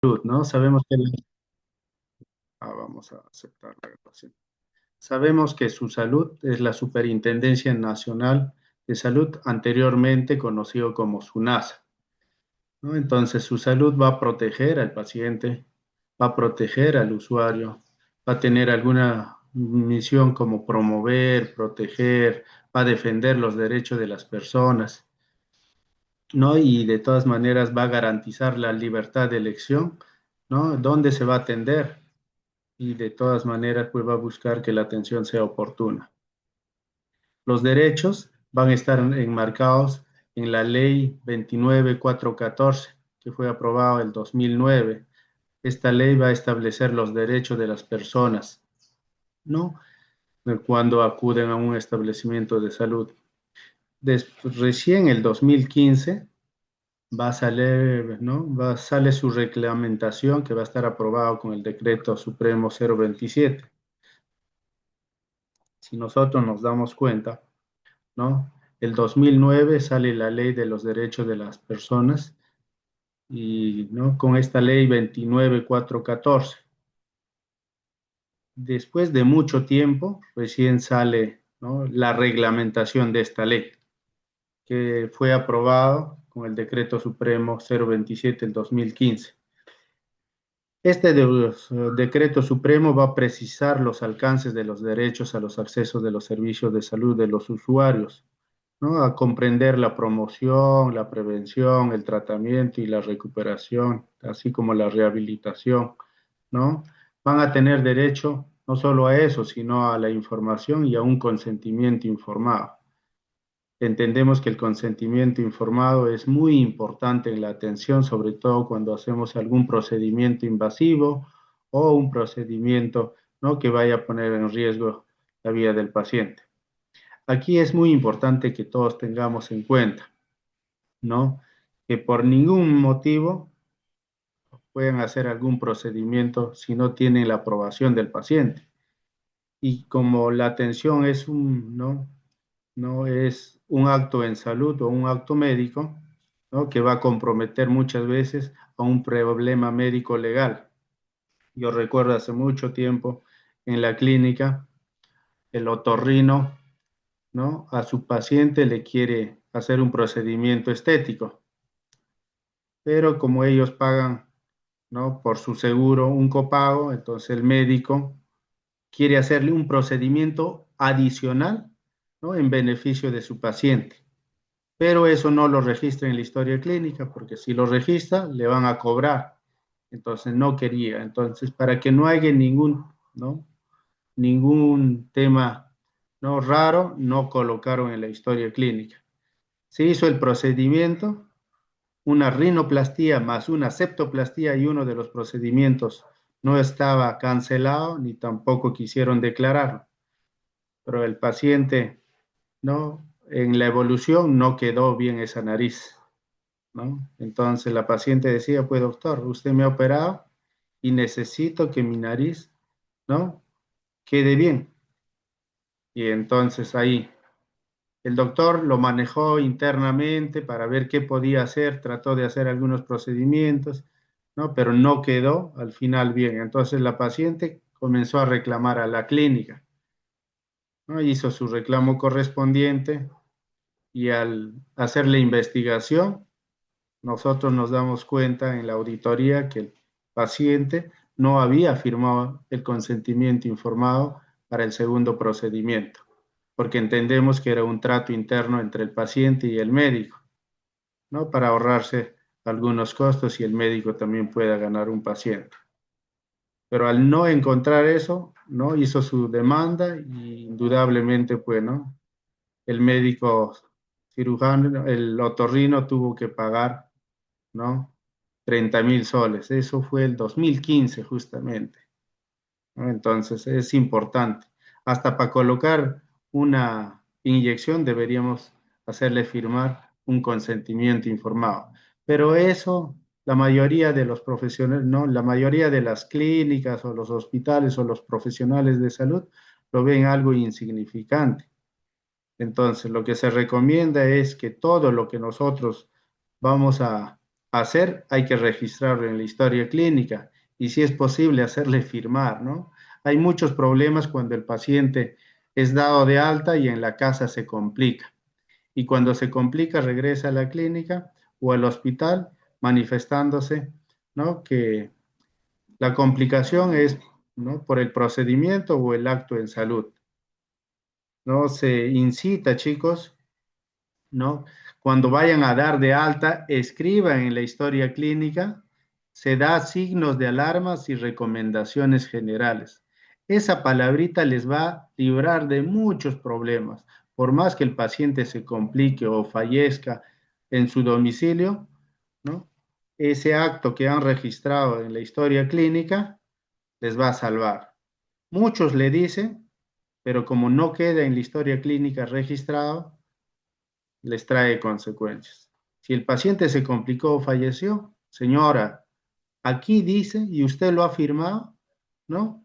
Salud, ¿no? Sabemos que vamos a aceptar la grabación. Sabemos que su salud es la Superintendencia Nacional de Salud, anteriormente conocido como SUNASA, ¿no? Entonces, su salud va a proteger al paciente, va a proteger al usuario, va a tener alguna misión como promover, proteger, va a defender los derechos de las personas, ¿no? Y de todas maneras va a garantizar la libertad de elección, ¿no? ¿Dónde se va a atender? Y de todas maneras pues va a buscar que la atención sea oportuna. Los derechos van a estar enmarcados en la ley 29414 que fue aprobada en el 2009. Esta ley va a establecer los derechos de las personas, ¿no? Cuando acuden a un establecimiento de salud. Recién el 2015 va a salir, ¿no? Sale su reglamentación que va a estar aprobado con el decreto supremo 027. Si nosotros nos damos cuenta, ¿no? El 2009 sale la ley de los derechos de las personas y, ¿no? Con esta ley 29414. Después de mucho tiempo, recién sale, ¿no? La reglamentación de esta ley, que fue aprobado con el decreto supremo 027 del 2015. Este decreto supremo va a precisar los alcances de los derechos a los accesos de los servicios de salud de los usuarios, ¿no? A comprender la promoción, la prevención, el tratamiento y la recuperación, así como la rehabilitación, ¿no? Van a tener derecho no solo a eso, sino a la información y a un consentimiento informado. Entendemos que el consentimiento informado es muy importante en la atención, sobre todo cuando hacemos algún procedimiento invasivo o un procedimiento, ¿no? Que vaya a poner en riesgo la vida del paciente. Aquí es muy importante que todos tengamos en cuenta, ¿no? Que por ningún motivo pueden hacer algún procedimiento si no tienen la aprobación del paciente. Y como la atención es no es un acto en salud o un acto médico, ¿no? Que va a comprometer muchas veces a un problema médico legal. Yo recuerdo hace mucho tiempo en la clínica, el otorrino, ¿no? A su paciente le quiere hacer un procedimiento estético, pero como ellos pagan, ¿no? Por su seguro un copago, entonces el médico quiere hacerle un procedimiento adicional, ¿no? En beneficio de su paciente. Pero eso no lo registra en la historia clínica, porque si lo registra, le van a cobrar. Entonces no quería. Entonces, para que no haya ¿no? Ningún tema, ¿no? Raro, no colocaron en la historia clínica. Se hizo el procedimiento, una rinoplastía más una septoplastía y uno de los procedimientos no estaba cancelado ni tampoco quisieron declararlo, pero el paciente, ¿no? En la evolución no quedó bien esa nariz, ¿no? Entonces la paciente decía, pues doctor, usted me ha operado y necesito que mi nariz, ¿no? Quede bien. Y entonces ahí el doctor lo manejó internamente para ver qué podía hacer, trató de hacer algunos procedimientos, ¿no? Pero no quedó al final bien. Entonces la paciente comenzó a reclamar a la clínica, ¿no? Hizo su reclamo correspondiente y al hacer la investigación, nosotros nos damos cuenta en la auditoría que el paciente no había firmado el consentimiento informado para el segundo procedimiento, porque entendemos que era un trato interno entre el paciente y el médico, ¿no? Para ahorrarse algunos costos y el médico también pueda ganar un paciente. Pero al no encontrar eso, ¿no? Hizo su demanda y indudablemente, pues, ¿no? El médico cirujano, el otorrino tuvo que pagar, ¿no? 30.000 soles. Eso fue el 2015 justamente, ¿no? Entonces es importante. Hasta para colocar una inyección deberíamos hacerle firmar un consentimiento informado. Pero eso, la mayoría de los profesionales, ¿no? La mayoría de las clínicas o los hospitales o los profesionales de salud lo ven algo insignificante. Entonces, lo que se recomienda es que todo lo que nosotros vamos a hacer, hay que registrarlo en la historia clínica y si es posible hacerle firmar, ¿no? Hay muchos problemas cuando el paciente es dado de alta y en la casa se complica. Y cuando se complica regresa a la clínica o al hospital manifestándose, ¿no? Que la complicación es, ¿no? Por el procedimiento o el acto en salud. ¿No? Se incita, chicos, ¿no? Cuando vayan a dar de alta, escriban en la historia clínica, se da signos de alarmas y recomendaciones generales. Esa palabrita les va a librar de muchos problemas. Por más que el paciente se complique o fallezca en su domicilio, ¿no? Ese acto que han registrado en la historia clínica les va a salvar. Muchos le dicen, pero como no queda en la historia clínica registrado, les trae consecuencias. Si el paciente se complicó o falleció, señora, aquí dice, y usted lo ha firmado, ¿no?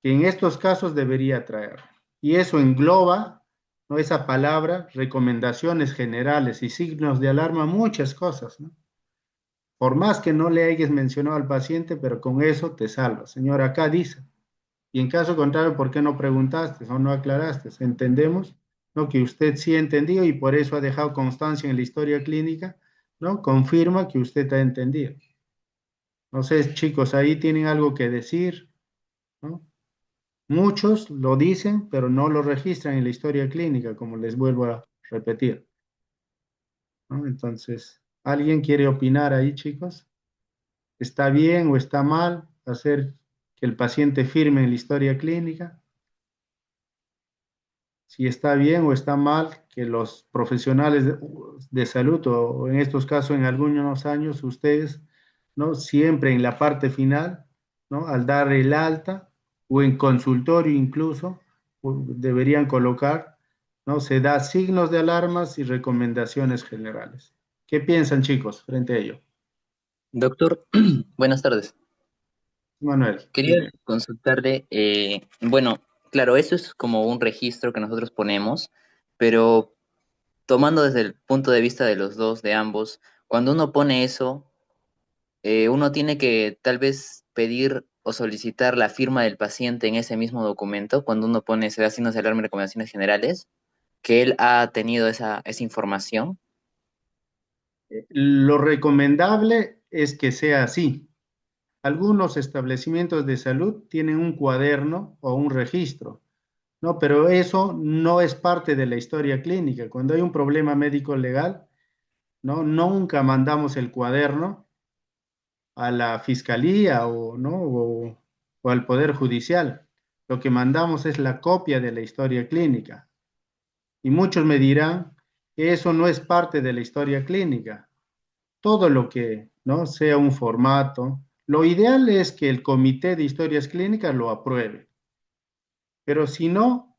Que en estos casos debería traer. Y eso engloba, ¿no? Esa palabra, recomendaciones generales y signos de alarma, muchas cosas, ¿no? Por más que no le hayas mencionado al paciente, pero con eso te salva. Señora, acá dice. Y en caso contrario, ¿por qué no preguntaste o no aclaraste? ¿Entendemos? ¿No? Que usted sí entendió y por eso ha dejado constancia en la historia clínica, ¿no? Confirma que usted ha entendido. No sé, chicos, ahí tienen algo que decir, ¿no? Muchos lo dicen, pero no lo registran en la historia clínica, como les vuelvo a repetir, ¿no? Entonces, ¿alguien quiere opinar ahí, chicos? ¿Está bien o está mal hacer que el paciente firme en la historia clínica? Si está bien o está mal que los profesionales de salud, o en estos casos en algunos años, ustedes, ¿no? Siempre en la parte final, ¿no? Al dar el alta o en consultorio incluso, deberían colocar, ¿no? Se da signos de alarmas y recomendaciones generales. ¿Qué piensan, chicos, frente a ello? Doctor, buenas tardes. Manuel, Quería dime. consultarle, bueno, claro, eso es como un registro que nosotros ponemos, pero tomando desde el punto de vista de los dos, de ambos, cuando uno pone eso, uno tiene que tal vez pedir o solicitar la firma del paciente en ese mismo documento, cuando uno pone, se da signos de alarma y recomendaciones generales, que él ha tenido esa información. Lo recomendable es que sea así. Algunos establecimientos de salud tienen un cuaderno o un registro, ¿no? Pero eso no es parte de la historia clínica. Cuando hay un problema médico legal, ¿no? Nunca mandamos el cuaderno a la fiscalía o, ¿no? O al Poder Judicial. Lo que mandamos es la copia de la historia clínica. Y muchos me dirán que eso no es parte de la historia clínica. Todo lo que, ¿no? Sea un formato. Lo ideal es que el comité de historias clínicas lo apruebe, pero si no,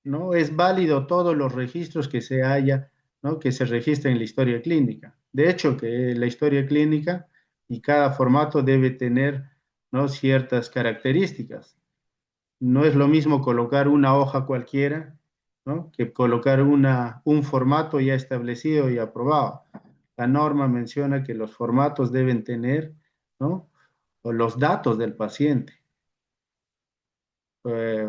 ¿no? Es válido todos los registros que se haya, ¿no? Que se registren en la historia clínica. De hecho, que la historia clínica y cada formato debe tener, ¿no? Ciertas características. No es lo mismo colocar una hoja cualquiera, ¿no? Que colocar un formato ya establecido y aprobado. La norma menciona que los formatos deben tener, ¿no? O los datos del paciente. Eh,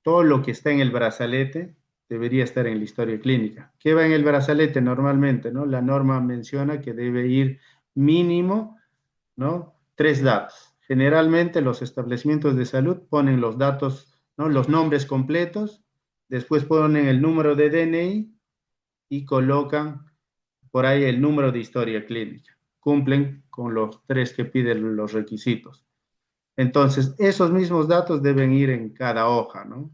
Todo lo que está en el brazalete debería estar en la historia clínica. ¿Qué va en el brazalete normalmente, no? La norma menciona que debe ir mínimo, ¿no? Tres datos. Generalmente los establecimientos de salud ponen los datos, ¿no? Los nombres completos, después ponen el número de DNI y colocan por ahí el número de historia clínica. Cumplen con los tres que piden los requisitos. Entonces, esos mismos datos deben ir en cada hoja, ¿no?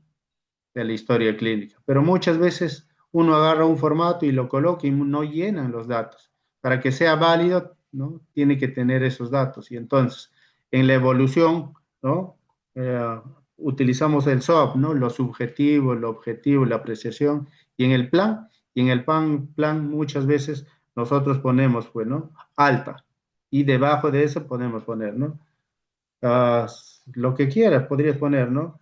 De la historia clínica. Pero muchas veces uno agarra un formato y lo coloca y no llenan los datos. Para que sea válido, ¿no? Tiene que tener esos datos. Y entonces, en la evolución, ¿no? Eh, Utilizamos el SOAP, ¿no? Lo subjetivo, lo objetivo, la apreciación. Y en el plan, plan muchas veces nosotros ponemos, pues, ¿no? Alta. Y debajo de eso podemos poner, ¿no? Uh, lo que quieras, podrías poner, ¿no?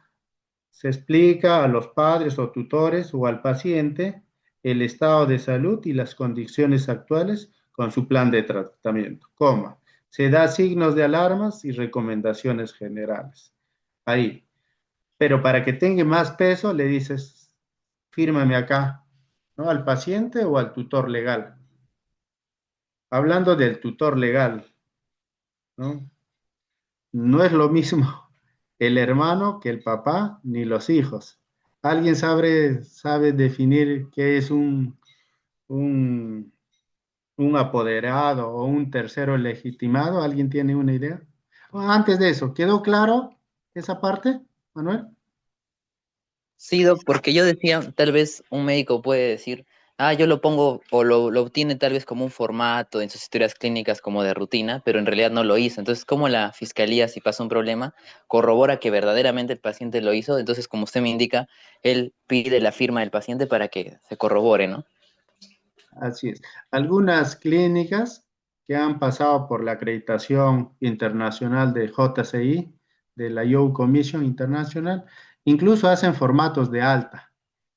Se explica a los padres o tutores o al paciente el estado de salud y las condiciones actuales con su plan de tratamiento, coma. Se da signos de alarmas y recomendaciones generales. Ahí. Pero para que tenga más peso, le dices, fírmame acá, ¿no? Al paciente o al tutor legal. Hablando del tutor legal, ¿no? No es lo mismo el hermano que el papá ni los hijos. ¿Alguien sabe definir qué es un, un apoderado o un tercero legitimado? ¿Alguien tiene una idea? Antes de eso, ¿quedó claro esa parte, Manuel? Sí, Doc, porque yo decía, tal vez un médico puede decir, ah, yo lo pongo o lo obtiene tal vez como un formato en sus historias clínicas como de rutina, pero en realidad no lo hizo. Entonces, como la fiscalía, si pasa un problema, corrobora que verdaderamente el paciente lo hizo? Entonces, como usted me indica, él pide la firma del paciente para que se corrobore, ¿no? Así es. Algunas clínicas que han pasado por la acreditación internacional de JCI, de la You Commission International, incluso hacen formatos de alta.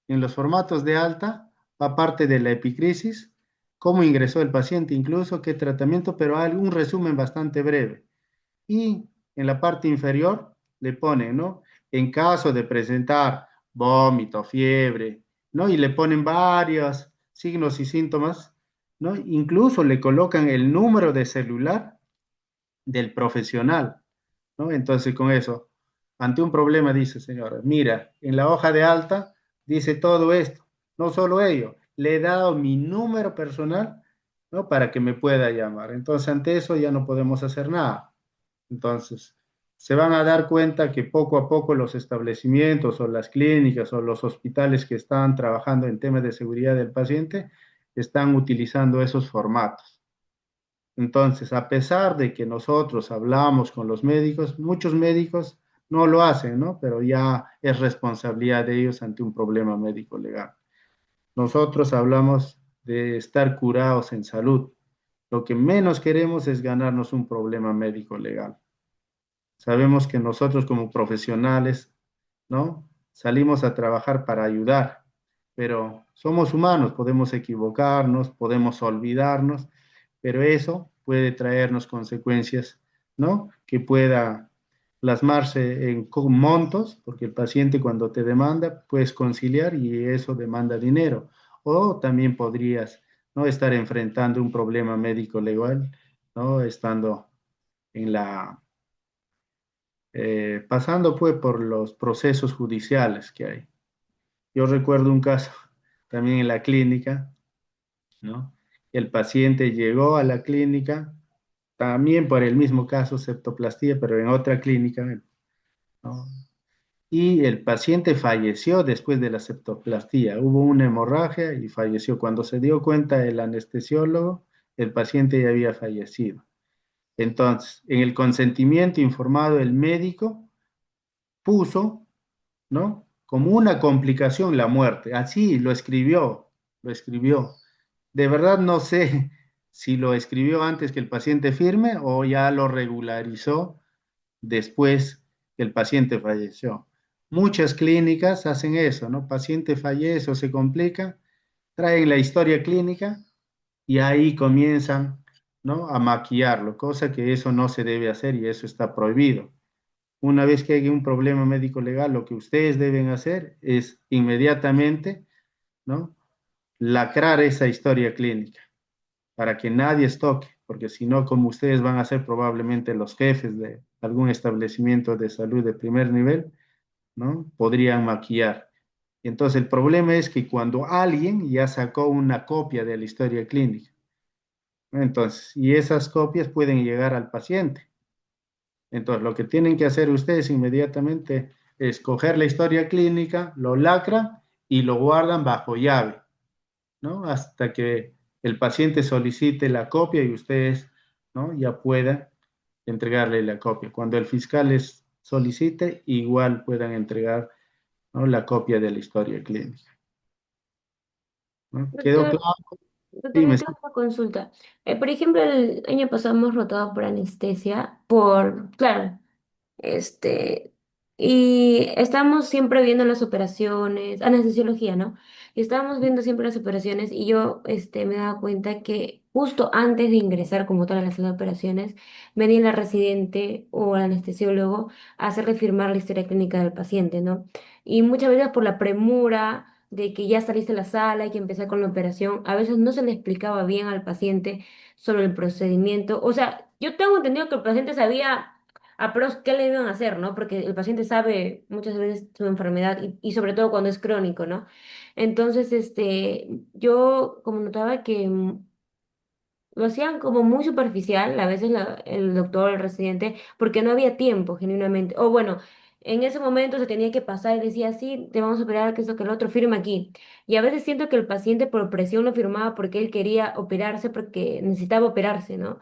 En los formatos de alta va parte de la epicrisis, cómo ingresó el paciente, incluso qué tratamiento, pero hay un resumen bastante breve. Y en la parte inferior le ponen, ¿no? En caso de presentar vómito, fiebre, ¿no? Y le ponen varios signos y síntomas, ¿no? Incluso le colocan el número de celular del profesional, ¿no? Entonces, con eso, ante un problema, dice, señora, mira, en la hoja de alta dice todo esto, no solo ello, le he dado mi número personal, ¿no? Para que me pueda llamar. Entonces, ante eso ya no podemos hacer nada. Entonces, se van a dar cuenta que poco a poco los establecimientos o las clínicas o los hospitales que están trabajando en temas de seguridad del paciente están utilizando esos formatos. Entonces, a pesar de que nosotros hablamos con los médicos, muchos médicos no lo hacen, ¿no? Pero ya es responsabilidad de ellos ante un problema médico legal. Nosotros hablamos de estar curados en salud. Lo que menos queremos es ganarnos un problema médico legal. Sabemos que nosotros como profesionales, ¿no? Salimos a trabajar para ayudar, pero somos humanos, podemos equivocarnos, podemos olvidarnos, pero eso puede traernos consecuencias, ¿no? Que pueda plasmarse en montos, porque el paciente cuando te demanda, puedes conciliar y eso demanda dinero. O también podrías, ¿no? Estar enfrentando un problema médico legal, ¿no? Estando en pasando pues por los procesos judiciales que hay. Yo recuerdo un caso también en la clínica, ¿no? El paciente llegó a la clínica también por el mismo caso, septoplastía, pero en otra clínica, ¿no? Y el paciente falleció después de la septoplastía. Hubo una hemorragia y falleció. Cuando se dio cuenta el anestesiólogo, el paciente ya había fallecido. Entonces, en el consentimiento informado, el médico puso, ¿no? Como una complicación la muerte. Así lo escribió, lo escribió. De verdad no sé si lo escribió antes que el paciente firme o ya lo regularizó después que el paciente falleció. Muchas clínicas hacen eso, ¿no? Paciente fallece o se complica, traen la historia clínica y ahí comienzan, ¿no? A maquillarlo, cosa que eso no se debe hacer y eso está prohibido. Una vez que hay un problema médico legal, lo que ustedes deben hacer es inmediatamente, ¿no? Lacrar esa historia clínica para que nadie estoque, porque si no, como ustedes van a ser probablemente los jefes de algún establecimiento de salud de primer nivel, ¿no? Podrían maquillar. Y entonces el problema es que cuando alguien ya sacó una copia de la historia clínica, ¿no? Entonces, y esas copias pueden llegar al paciente. Entonces, lo que tienen que hacer ustedes inmediatamente es coger la historia clínica, lo lacran y lo guardan bajo llave, ¿no? Hasta que el paciente solicite la copia y ustedes, ¿no? Ya puedan entregarle la copia. Cuando el fiscal les solicite, igual puedan entregar, ¿no? La copia de la historia clínica, ¿no? ¿Quedó Doctor, claro? doctor, Dime. yo tengo una consulta. Por ejemplo, el año pasado hemos rotado por anestesia, por, claro, este, y estamos siempre viendo las operaciones, anestesiología, ¿no? Y estábamos viendo siempre las operaciones y yo, me he dado cuenta que justo antes de ingresar como tal a la sala de operaciones, venía la residente o el anestesiólogo a hacerle firmar la historia clínica del paciente, ¿no? Y muchas veces por la premura de que ya saliste de la sala y que empezar con la operación, a veces no se le explicaba bien al paciente sobre el procedimiento. O sea, yo tengo entendido que el paciente sabía a pros qué le iban a hacer, ¿no? Porque el paciente sabe muchas veces su enfermedad y sobre todo cuando es crónico, ¿no? Entonces, yo como notaba que lo hacían como muy superficial, a veces el doctor, el residente, porque no había tiempo, genuinamente. O bueno, en ese momento se tenía que pasar y decía, sí, te vamos a operar, que esto, que el otro, firma aquí. Y a veces siento que el paciente por presión lo firmaba porque él quería operarse, porque necesitaba operarse, ¿no?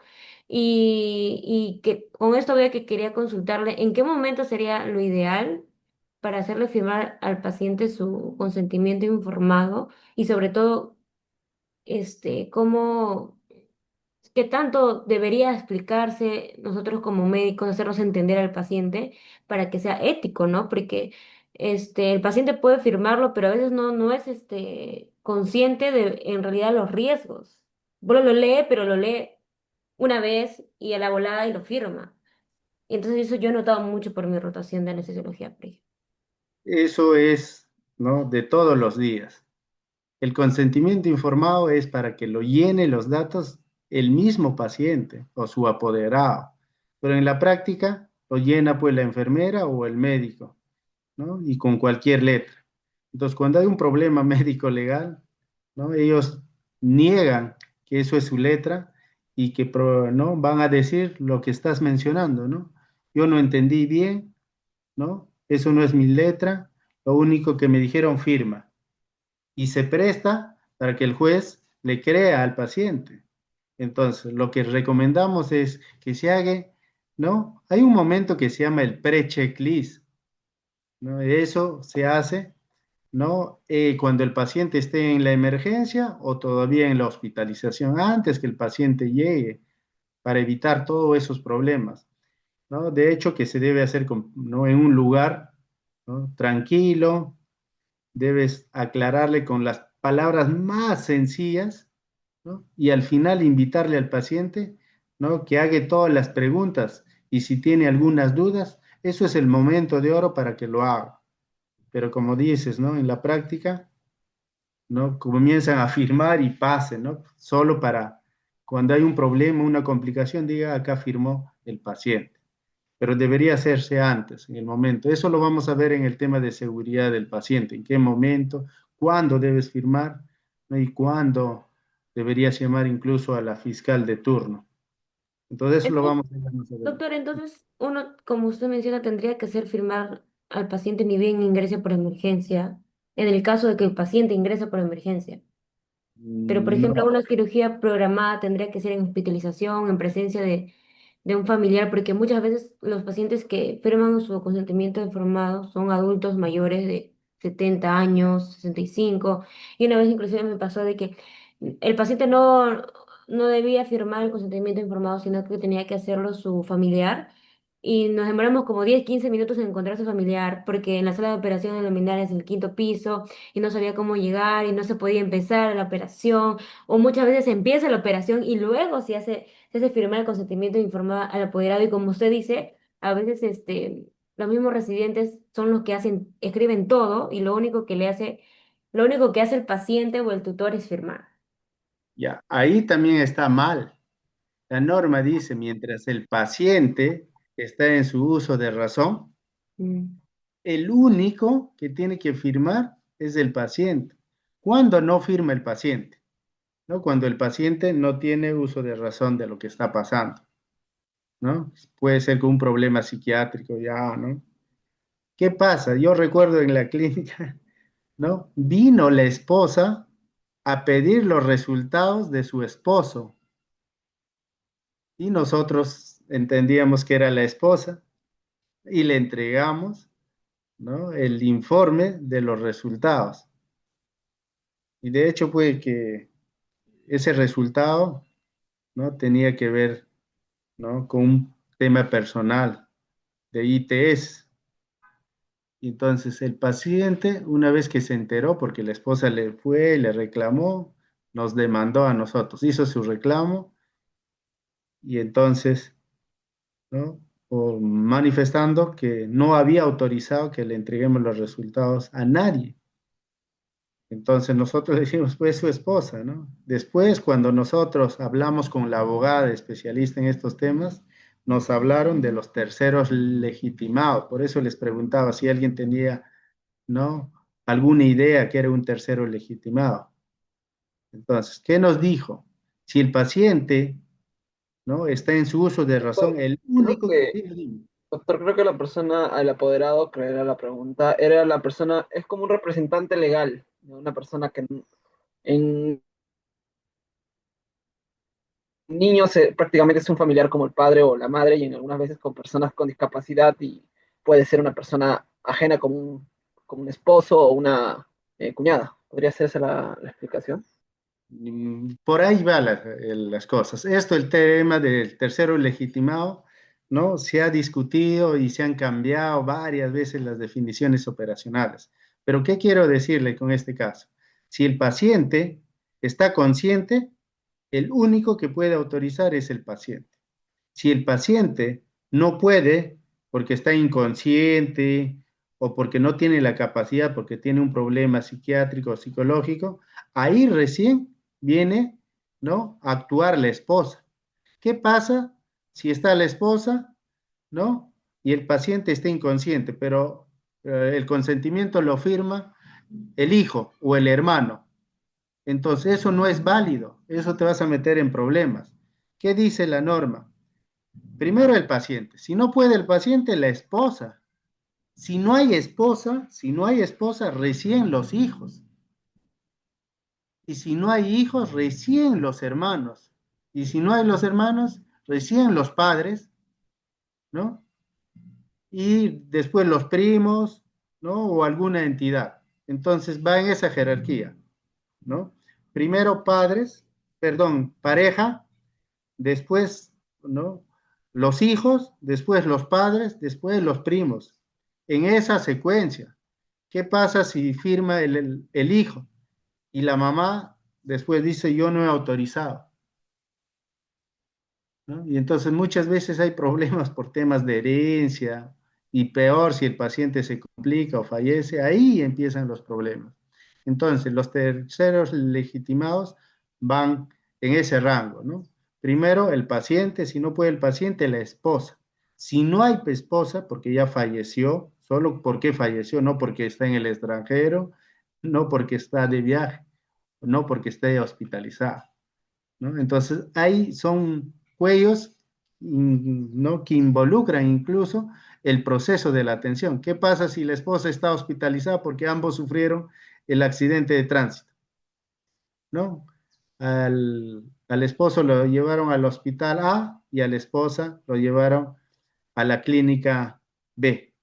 Y que con esto veo que quería consultarle en qué momento sería lo ideal para hacerle firmar al paciente su consentimiento informado y sobre todo, cómo qué tanto debería explicarse nosotros como médicos, hacernos entender al paciente para que sea ético, ¿no? Porque el paciente puede firmarlo, pero a veces no es consciente de en realidad los riesgos. Bueno, lo lee, pero lo lee una vez y a la volada y lo firma. Y entonces eso yo he notado mucho por mi rotación de anestesiología, por ejemplo. Eso es, ¿no? De todos los días. El consentimiento informado es para que lo llene los datos el mismo paciente o su apoderado, pero en la práctica lo llena pues la enfermera o el médico, ¿no? Y con cualquier letra. Entonces, cuando hay un problema médico legal, ¿no? Ellos niegan que eso es su letra y que ¿no? Van a decir lo que estás mencionando, ¿no? Yo no entendí bien, ¿no? Eso no es mi letra, lo único que me dijeron firma y se presta para que el juez le crea al paciente. Entonces, lo que recomendamos es que se haga, ¿no? Hay un momento que se llama el pre-checklist, ¿no? Eso se hace, ¿no? Cuando el paciente esté en la emergencia o todavía en la hospitalización, antes que el paciente llegue, para evitar todos esos problemas, ¿no? De hecho, que se debe hacer ¿no? En un lugar, ¿no? Tranquilo, debes aclararle con las palabras más sencillas, ¿no? Y al final invitarle al paciente, ¿no? Que haga todas las preguntas y si tiene algunas dudas, eso es el momento de oro para que lo haga. Pero como dices, ¿no? En la práctica, ¿no? Comienzan a firmar y pasen, ¿no? Solo para cuando hay un problema, una complicación, diga, acá firmó el paciente. Pero debería hacerse antes, en el momento. Eso lo vamos a ver en el tema de seguridad del paciente, en qué momento, cuándo debes firmar, ¿no? Y cuándo deberías llamar incluso a la fiscal de turno. Entonces eso lo Entonces, vamos a ver más adelante. doctor, entonces uno, como usted menciona, tendría que hacer firmar al paciente ni bien ingrese por emergencia, en el caso de que el paciente ingrese por emergencia. Pero, por ejemplo, No, una cirugía programada tendría que ser en hospitalización, en presencia de un familiar, porque muchas veces los pacientes que firman su consentimiento informado son adultos mayores de 70 años, 65, y una vez inclusive me pasó de que el paciente no debía firmar el consentimiento informado, sino que tenía que hacerlo su familiar. Y nos demoramos como 10 15 minutos en encontrar a su familiar, porque en la sala de operaciones luminales en el quinto piso, y no sabía cómo llegar y no se podía empezar la operación, o muchas veces se empieza la operación y luego se hace firmar el consentimiento informado al apoderado y como usted dice, a veces los mismos residentes son los que hacen, escriben todo y lo único que hace el paciente o el tutor es firmar. ya, ahí también está mal. La norma dice, mientras el paciente está en su uso de razón, Mm. el único que tiene que firmar es el paciente. ¿Cuándo no firma el paciente? ¿No? Cuando el paciente no tiene uso de razón de lo que está pasando, ¿no? Puede ser con un problema psiquiátrico ya, ¿no? ¿Qué pasa? Yo recuerdo en la clínica, ¿no? Vino la esposa a pedir los resultados de su esposo y nosotros entendíamos que era la esposa y le entregamos, ¿no? El informe de los resultados. Y de hecho fue que ese resultado, ¿no? Tenía que ver, ¿no? Con un tema personal de ITS. Y entonces el paciente, una vez que se enteró, porque la esposa le fue, le reclamó, nos demandó a nosotros, hizo su reclamo y entonces, ¿no? O manifestando que no había autorizado que le entreguemos los resultados a nadie. Entonces nosotros le decimos, pues su esposa, ¿no? Después, cuando nosotros hablamos con la abogada especialista en estos temas, nos hablaron de los terceros legitimados. Por eso les preguntaba si alguien tenía, ¿no? Alguna idea que era un tercero legitimado. Entonces, ¿qué nos dijo? Si el paciente, ¿no? Está en su uso de razón, el Creo único que... que, Dime, dime. doctor, creo que la persona, al apoderado, que era la pregunta, era la persona, es como un representante legal, ¿no? Una persona que en niños prácticamente es un familiar como el padre o la madre, y en algunas veces con personas con discapacidad, y puede ser una persona ajena como un esposo o una cuñada. ¿Podría ser esa la explicación? Por ahí van las cosas. Esto, el tema del tercero legitimado, ¿no? Se ha discutido y se han cambiado varias veces las definiciones operacionales. Pero ¿qué quiero decirle con este caso? Si el paciente está consciente, el único que puede autorizar es el paciente. Si el paciente no puede porque está inconsciente o porque no tiene la capacidad, porque tiene un problema psiquiátrico o psicológico, ahí recién viene, ¿no? A actuar la esposa. ¿Qué pasa si está la esposa, ¿no? Y el paciente está inconsciente, pero el consentimiento lo firma el hijo o el hermano. Entonces eso no es válido, eso te vas a meter en problemas. ¿Qué dice la norma? Primero el paciente. Si no puede el paciente, la esposa. Si no hay esposa, recién los hijos. Y si no hay hijos, recién los hermanos. Y si no hay los hermanos, recién los padres, ¿no? Y después los primos, ¿no? O alguna entidad. Entonces va en esa jerarquía, ¿no? Primero padres, perdón, pareja, después, ¿no? Los hijos, después los padres, después los primos, en esa secuencia. ¿Qué pasa si firma el hijo y la mamá después dice yo no he autorizado? ¿No? Y entonces muchas veces hay problemas por temas de herencia y peor si el paciente se complica o fallece, ahí empiezan los problemas. Entonces los terceros legitimados van en ese rango, ¿no? Primero el paciente, si no puede el paciente, la esposa. Si no hay esposa, porque ya falleció, solo porque falleció, no porque está en el extranjero, no porque está de viaje, no porque esté hospitalizado, ¿no? Entonces, ahí son cuellos, ¿no? Que involucran incluso el proceso de la atención. ¿Qué pasa si la esposa está hospitalizada porque ambos sufrieron el accidente de tránsito? ¿No? Al esposo lo llevaron al hospital A y a la esposa lo llevaron a la clínica B,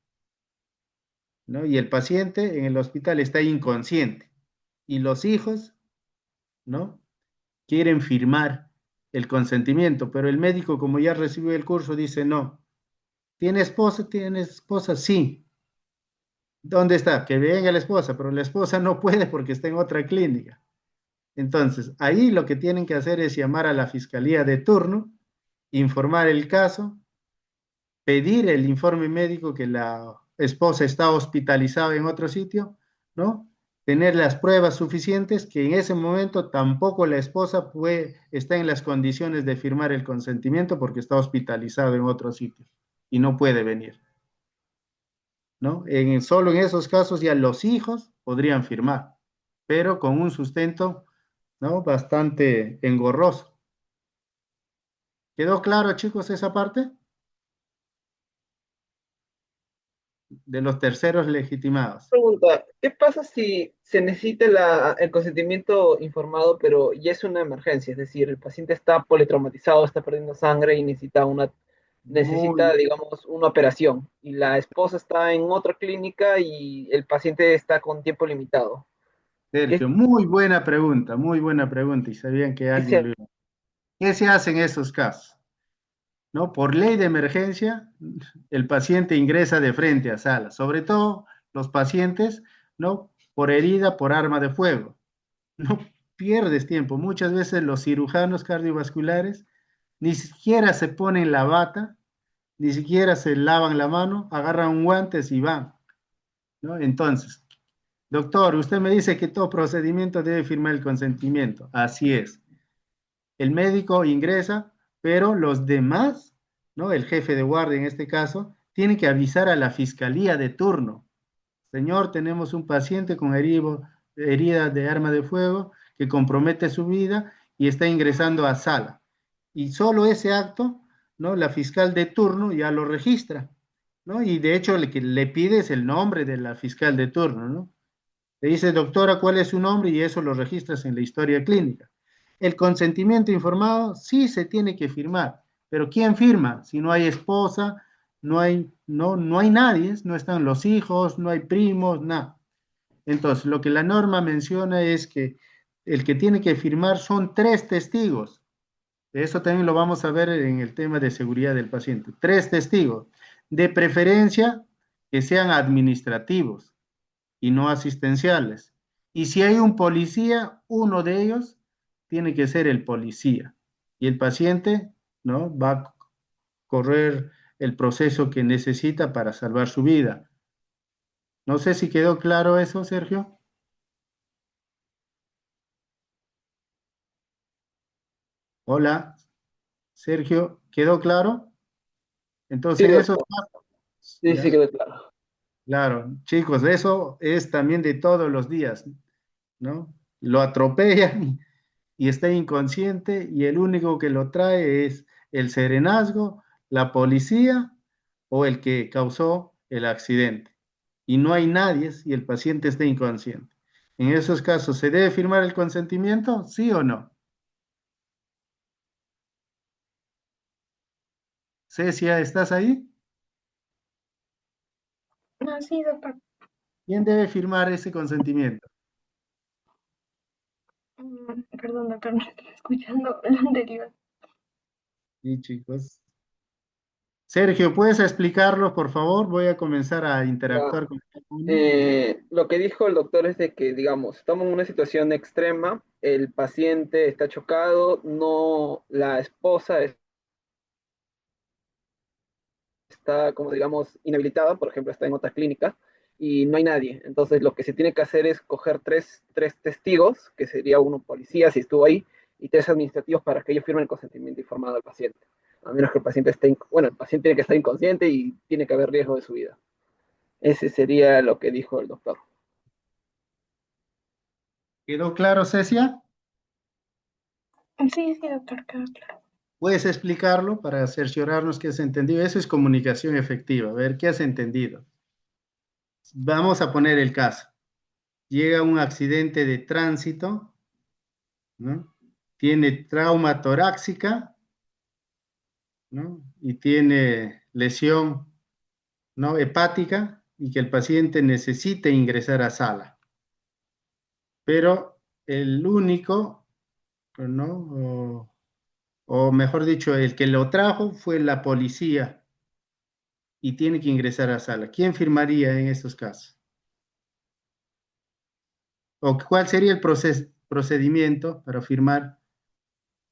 ¿no? Y el paciente en el hospital está inconsciente y los hijos, ¿no? Quieren firmar el consentimiento, pero el médico, como ya recibió el curso, dice no. ¿Tiene esposa? ¿Tiene esposa? Sí. ¿Dónde está? Que venga la esposa, pero la esposa no puede porque está en otra clínica. Entonces, ahí lo que tienen que hacer es llamar a la fiscalía de turno, informar el caso, pedir el informe médico que la esposa está hospitalizada en otro sitio, ¿no? Tener las pruebas suficientes que en ese momento tampoco la esposa está en las condiciones de firmar el consentimiento porque está hospitalizado en otro sitio y no puede venir, ¿no? Solo en esos casos ya los hijos podrían firmar, pero con un sustento, ¿no? Bastante engorroso. ¿Quedó claro, chicos, esa parte? De los terceros legitimados. Pregunta, ¿qué pasa si se necesita el consentimiento informado, pero ya es una emergencia? Es decir, el paciente está politraumatizado, está perdiendo sangre y necesita, Muy, digamos, una operación, y la esposa está en otra clínica y el paciente está con tiempo limitado. ¿Qué, Sergio, muy buena pregunta, y sabían que qué alguien se lo iba. ¿Qué se hace en esos casos? ¿No? Por ley de emergencia, el paciente ingresa de frente a sala, sobre todo los pacientes, ¿no? Por herida por arma de fuego, ¿no? pierdes tiempo. Muchas veces los cirujanos cardiovasculares ni siquiera se ponen la bata, ni siquiera se lavan la mano, agarran guantes y van, ¿no? Entonces, doctor, usted me dice que todo procedimiento debe firmar el consentimiento. Así es. El médico ingresa, pero los demás, ¿no? El jefe de guardia en este caso, tiene que avisar a la fiscalía de turno. Señor, tenemos un paciente con herida de arma de fuego que compromete su vida y está ingresando a sala. Y solo ese acto, ¿no? La fiscal de turno ya lo registra, ¿no? Y de hecho que le pide es el nombre de la fiscal de turno, ¿no? Le dice, doctora, ¿cuál es su nombre? Y eso lo registras en la historia clínica. El consentimiento informado sí se tiene que firmar, pero ¿quién firma? Si no hay esposa, no hay nadie, no están los hijos, no hay primos, nada. Entonces, lo que la norma menciona es que el que tiene que firmar son 3 testigos. Eso también lo vamos a ver en el tema de seguridad del paciente. 3 testigos, de preferencia que sean administrativos y no asistenciales. Y si hay un policía, uno de ellos tiene que ser el policía. Y el paciente, ¿no? Va a correr el proceso que necesita para salvar su vida. No sé si quedó claro eso, Sergio. Hola, Sergio, ¿quedó claro? Sí, Entonces eso, doctor. Sí, sí, ya, quedó claro. claro, chicos, eso es también de todos los días, ¿no? Lo atropellan y está inconsciente y el único que lo trae es el serenazgo, la policía o el que causó el accidente. Y no hay nadie y el paciente está inconsciente. En esos casos, ¿se debe firmar el consentimiento? ¿Sí o no? Cecia, ¿estás ahí? No, sí, doctor. ¿Quién debe firmar ese consentimiento? Perdón, doctor, no estoy escuchando lo anterior. Sí, chicos. Sergio, ¿puedes explicarlo, por favor? Voy a comenzar a Ya. interactuar con cada uno. Lo que dijo el doctor es de que, digamos, estamos en una situación extrema, el paciente está chocado, no, la esposa está, como digamos, inhabilitada, por ejemplo, está en otra clínica y no hay nadie. Entonces, lo que se tiene que hacer es coger tres testigos, que sería uno policía si estuvo ahí, y 3 administrativos para que ellos firmen el consentimiento informado al paciente. A menos que el paciente esté, bueno, el paciente tiene que estar inconsciente y tiene que haber riesgo de su vida. Ese sería lo que dijo el doctor. ¿Quedó claro, Cecia? Sí, sí, doctor, quedó claro. ¿Puedes explicarlo para cerciorarnos que has entendido? Eso es comunicación efectiva. A ver, ¿qué has entendido? Vamos a poner el caso. Llega un accidente de tránsito, ¿no? Tiene trauma torácica, ¿no? Y tiene lesión, ¿no? Hepática y que el paciente necesite ingresar a sala. Pero el único, ¿no? O mejor dicho, el que lo trajo fue la policía y tiene que ingresar a sala. ¿Quién firmaría en estos casos? ¿O cuál sería el procedimiento para firmar,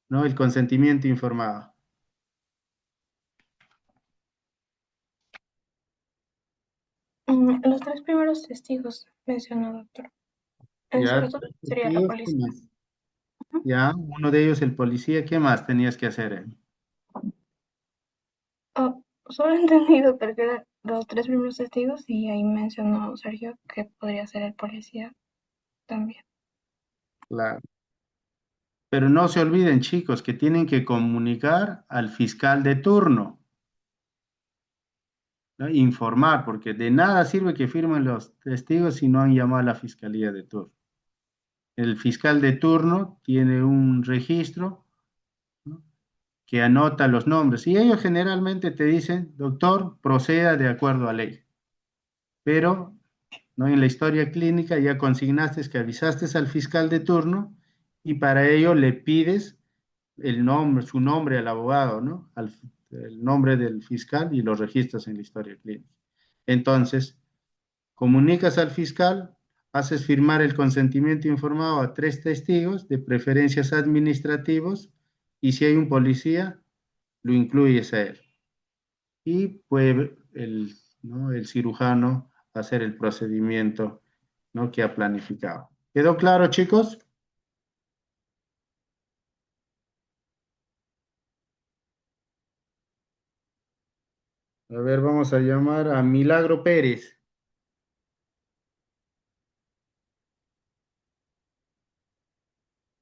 ¿no? El consentimiento informado? Los 3 primeros testigos mencionó, doctor. En Ya, segundo sería la testigos, ¿qué policía. más? Ya, uno de ellos el policía, ¿qué más tenías que hacer? Oh, solo he entendido que eran los 3 primeros testigos y ahí mencionó Sergio que podría ser el policía también. Claro. Pero no se olviden, chicos, que tienen que comunicar al fiscal de turno, ¿no? Informar, porque de nada sirve que firmen los testigos si no han llamado a la fiscalía de turno. El fiscal de turno tiene un registro, ¿no? Que anota los nombres y ellos generalmente te dicen, doctor, proceda de acuerdo a ley. Pero, ¿no? En la historia clínica ya consignaste que avisaste al fiscal de turno y para ello le pides el nombre, su nombre al abogado, ¿no? El nombre del fiscal y lo registras en la historia clínica. Entonces, comunicas al fiscal, haces firmar el consentimiento informado a 3 testigos, de preferencias administrativos, y si hay un policía, lo incluyes a él. Y puede ¿no?, el cirujano hacer el procedimiento, ¿no?, que ha planificado. ¿Quedó claro, chicos? A ver, vamos a llamar a Milagro Pérez.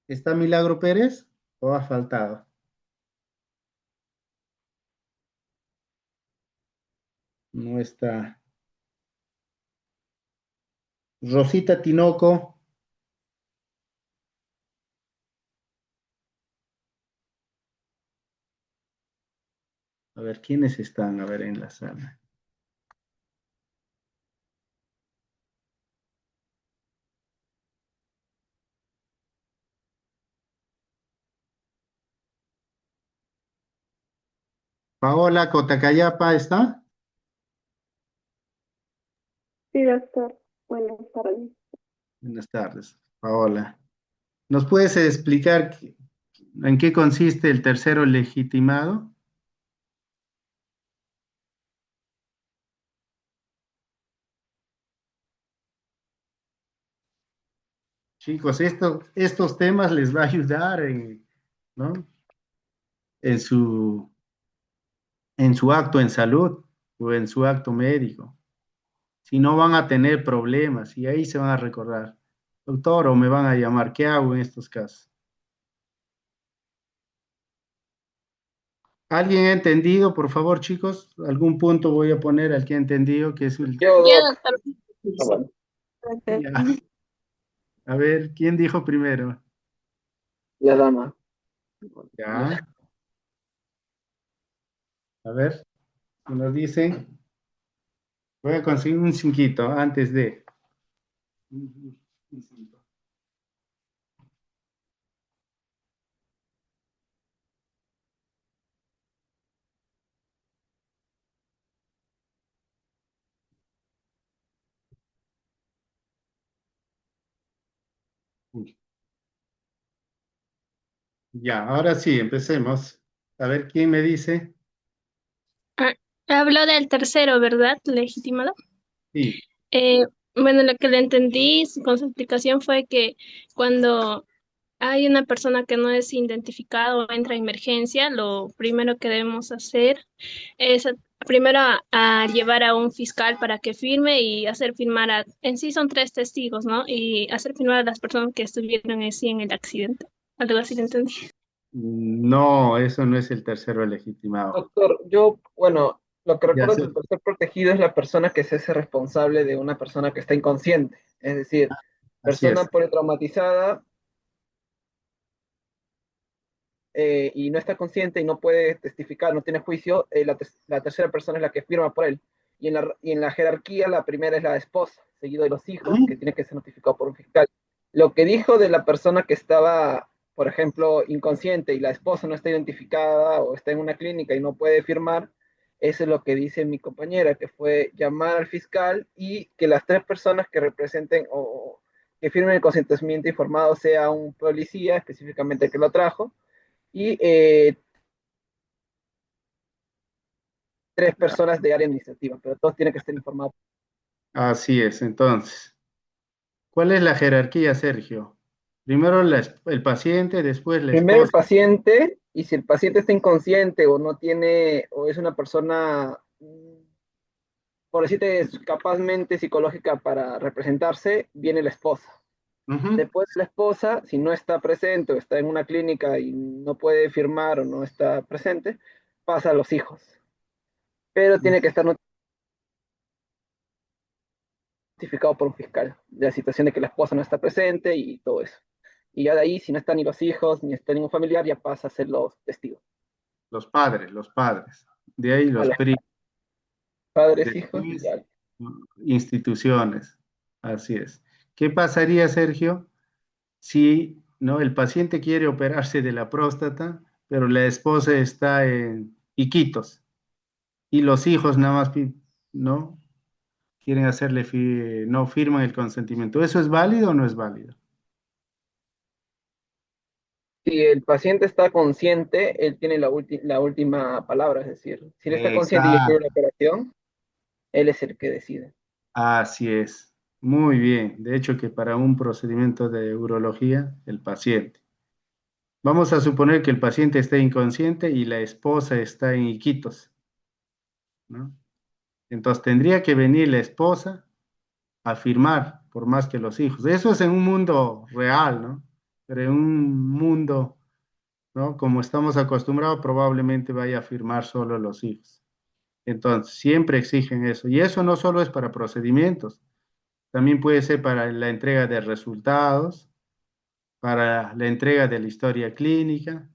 ¿Está Milagro Pérez o ha faltado? No está. Rosita Tinoco. A ver, ¿quiénes están? A ver, en la sala. Paola Cotacayapa, ¿está? Sí, doctor. Buenas tardes. Buenas tardes, Paola. ¿Nos puedes explicar en qué consiste el tercero legitimado? Chicos, estos temas les va a ayudar ¿no?, en su acto en salud o en su acto médico. Si no, van a tener problemas y ahí se van a recordar. Doctor, o me van a llamar, ¿qué hago en estos casos? ¿Alguien ha entendido? Por favor, chicos, algún punto voy a poner al que ha entendido, que es el... Yo, Ya, Doc. doctor. Ah, bueno. Doctor. Ya. A ver, ¿quién dijo primero? La dama. Ya. A ver, ¿qué nos dicen? Voy a conseguir un cinquito antes de... Un cinco. Uy. Ya, ahora sí, empecemos. A ver, ¿quién me dice? Ah, habló del tercero, ¿verdad? Legitimado. Sí. Eh, bueno, lo que le entendí con su explicación fue que cuando hay una persona que no es identificada o entra a emergencia, lo primero que debemos hacer es primero a llevar a un fiscal para que firme y hacer firmar en sí son 3 testigos, ¿no? Y hacer firmar a las personas que estuvieron en sí en el accidente. Algo así le entendí. No, eso no es el tercero legitimado. Doctor, yo, bueno, lo que Ya recuerdo sé. del tercer protegido es la persona que se hace responsable de una persona que está inconsciente. Es decir, Así persona es. politraumatizada y no está consciente y no puede testificar, no tiene juicio, la tercera persona es la que firma por él. Y en la jerarquía, la primera es la esposa, seguido de los hijos, Ujú. que tiene que ser notificado por un fiscal. Lo que dijo de la persona que estaba, por ejemplo, inconsciente y la esposa no está identificada o está en una clínica y no puede firmar, eso es lo que dice mi compañera, que fue llamar al fiscal y que las 3 personas que representen o que firmen el consentimiento informado sea un policía, específicamente el que lo trajo, y 3 personas de área administrativa, pero todos tienen que estar informados. Así es, entonces. ¿Cuál es la jerarquía, Sergio? Primero el paciente, después la Primero el esposa. paciente, y si el paciente está inconsciente o no tiene, o es una persona, por decirte, capazmente psicológica para representarse, viene la esposa. Ujú. Después la esposa, si no está presente o está en una clínica y no puede firmar o no está presente, pasa a los hijos. Pero tiene que estar notificado por un fiscal de la situación de que la esposa no está presente y todo eso. Y ya de ahí, si no están ni los hijos, ni está ningún familiar, ya pasa a ser los testigos. Los padres, los padres. De ahí A los los primos. padres, hijos y Después, ya. instituciones. Así es. ¿Qué pasaría, Sergio, si no, el paciente quiere operarse de la próstata, pero la esposa está en Iquitos y los hijos nada más, ¿no?, quieren hacerle, no firman el consentimiento. ¿Eso es válido o no es válido? Si el paciente está consciente, él tiene la última palabra, es decir, si él está consciente y quiere la Exacto, operación, él es el que decide. así es. Muy bien. De hecho, que para un procedimiento de urología, el paciente. Vamos a suponer que el paciente está inconsciente y la esposa está en Iquitos, ¿no? Entonces tendría que venir la esposa a firmar, por más que los hijos. Eso es en un mundo real, ¿no? Pero en un mundo, ¿no? Como estamos acostumbrados, probablemente vaya a firmar solo los hijos. Entonces, siempre exigen eso. Y eso no solo es para procedimientos, también puede ser para la entrega de resultados, para la entrega de la historia clínica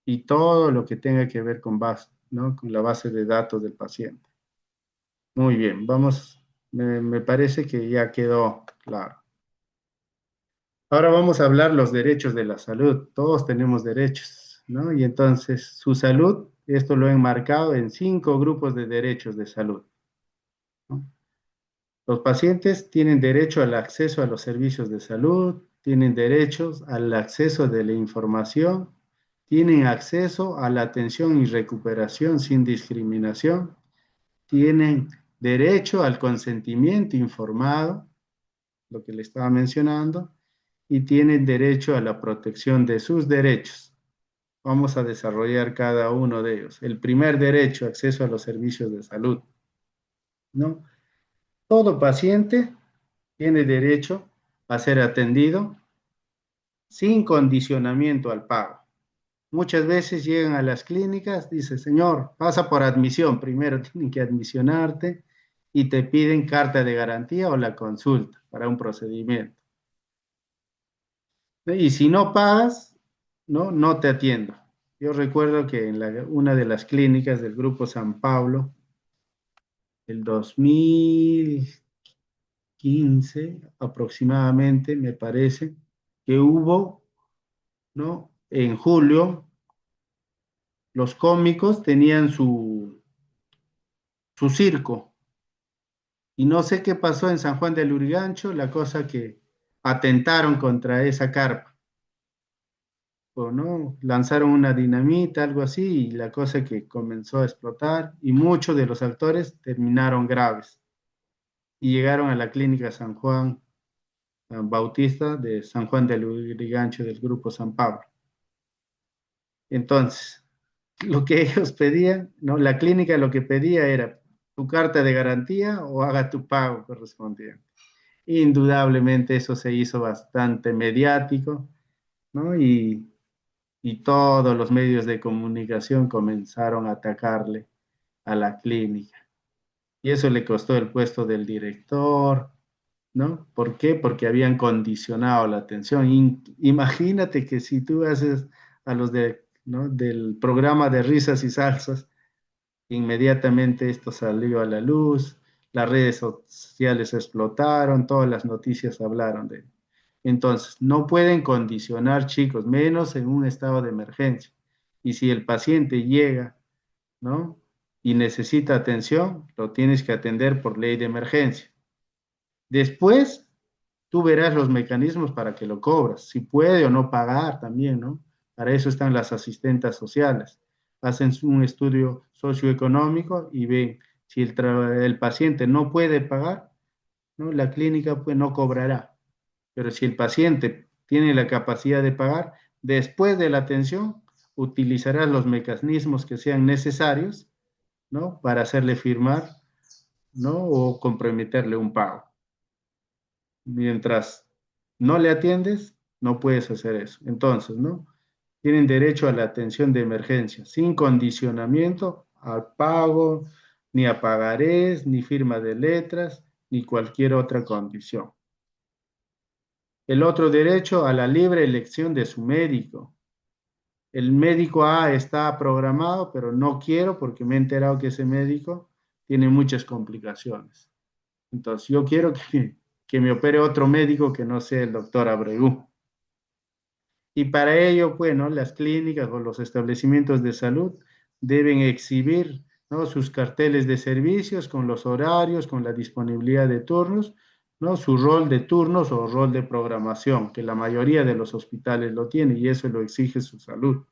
y todo lo que tenga que ver con base, ¿no? Con la base de datos del paciente. Muy bien, vamos, me parece que ya quedó claro. Ahora vamos a hablar los derechos de la salud. Todos tenemos derechos, ¿no? Y entonces su salud, esto lo he enmarcado en 5 grupos de derechos de salud, ¿no? Los pacientes tienen derecho al acceso a los servicios de salud, tienen derechos al acceso de la información, tienen acceso a la atención y recuperación sin discriminación, tienen derecho al consentimiento informado, lo que le estaba mencionando, y tienen derecho a la protección de sus derechos. Vamos a desarrollar cada uno de ellos. El primer derecho, acceso a los servicios de salud, ¿no? Todo paciente tiene derecho a ser atendido sin condicionamiento al pago. Muchas veces llegan a las clínicas, dice, señor, pasa por admisión, primero tienen que admisionarte y te piden carta de garantía o la consulta para un procedimiento. Y si no pagas, no te atiendo. Yo recuerdo que en una de las clínicas del Grupo San Pablo, el 2015 aproximadamente, me parece, que hubo, ¿no? En julio, los cómicos tenían su circo. Y no sé qué pasó en San Juan del Lurigancho, la cosa que atentaron contra esa carpa, o no, lanzaron una dinamita, algo así, y la cosa que comenzó a explotar, y muchos de los actores terminaron graves, y llegaron a la clínica San Juan Bautista de San Juan del Lurigancho del Grupo San Pablo. Entonces, lo que ellos pedían, ¿no? La clínica lo que pedía era tu carta de garantía o haga tu pago correspondiente. Indudablemente eso se hizo bastante mediático, ¿no? Y todos los medios de comunicación comenzaron a atacarle a la clínica. Y eso le costó el puesto del director, ¿no? ¿Por qué? Porque habían condicionado la atención. Imagínate que si tú haces a los ¿no? del programa de risas y salsas, inmediatamente esto salió a la luz, las redes sociales explotaron, todas las noticias hablaron de él. Entonces, no pueden condicionar, chicos, menos en un estado de emergencia. Y si el paciente llega, ¿no? Y necesita atención, lo tienes que atender por ley de emergencia. Después, tú verás los mecanismos para que lo cobras, si puede o no pagar también, ¿no? Para eso están las asistentes sociales. Hacen un estudio socioeconómico y ven si el paciente no puede pagar, ¿no? La clínica pues no cobrará. Pero si el paciente tiene la capacidad de pagar, después de la atención, utilizará los mecanismos que sean necesarios, ¿no? Para hacerle firmar, ¿no? O comprometerle un pago. Mientras no le atiendes, no puedes hacer eso. Entonces, ¿no? Tienen derecho a la atención de emergencia, sin condicionamiento al pago, ni a pagarés, ni firma de letras, ni cualquier otra condición. El otro derecho a la libre elección de su médico. El médico A está programado, pero no quiero porque me he enterado que ese médico tiene muchas complicaciones. Entonces, yo quiero que me opere otro médico que no sea el doctor Abreu. Y para ello, bueno, las clínicas o los establecimientos de salud deben exhibir ¿no? Sus carteles de servicios con los horarios, con la disponibilidad de turnos, ¿no? Su rol de turnos o rol de programación, que la mayoría de los hospitales lo tiene y eso lo exige su salud.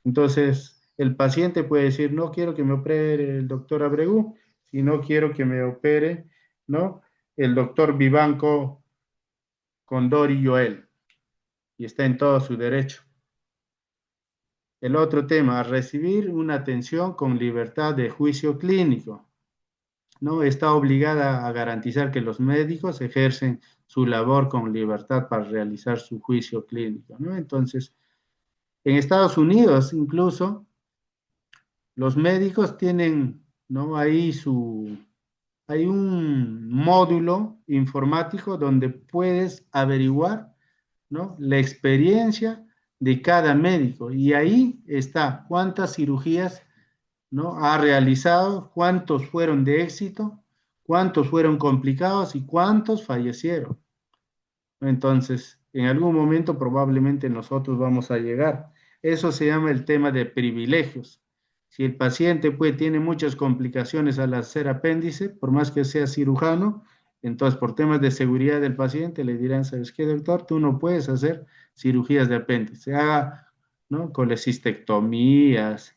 Entonces, el paciente puede decir, no quiero que me opere el doctor Abregu, sino quiero que me opere, ¿no? El doctor Vivanco Condori Joel, y está en todo su derecho. El otro tema, recibir una atención con libertad de juicio clínico, ¿no? Está obligada a garantizar que los médicos ejercen su labor con libertad para realizar su juicio clínico, ¿no? Entonces, en Estados Unidos incluso los médicos tienen, ¿no? Hay un módulo informático donde puedes averiguar, ¿no? La experiencia de cada médico y ahí está cuántas cirugías, ¿no? Ha realizado, cuántos fueron de éxito, cuántos fueron complicados y cuántos fallecieron. Entonces, en algún momento probablemente nosotros vamos a llegar. Eso se llama el tema de privilegios. Si el paciente pues, tiene muchas complicaciones al hacer apéndice, por más que sea cirujano, entonces por temas de seguridad del paciente le dirán, ¿sabes qué, doctor? Tú no puedes hacer cirugías de apéndice. Haga, ¿no? Colecistectomías,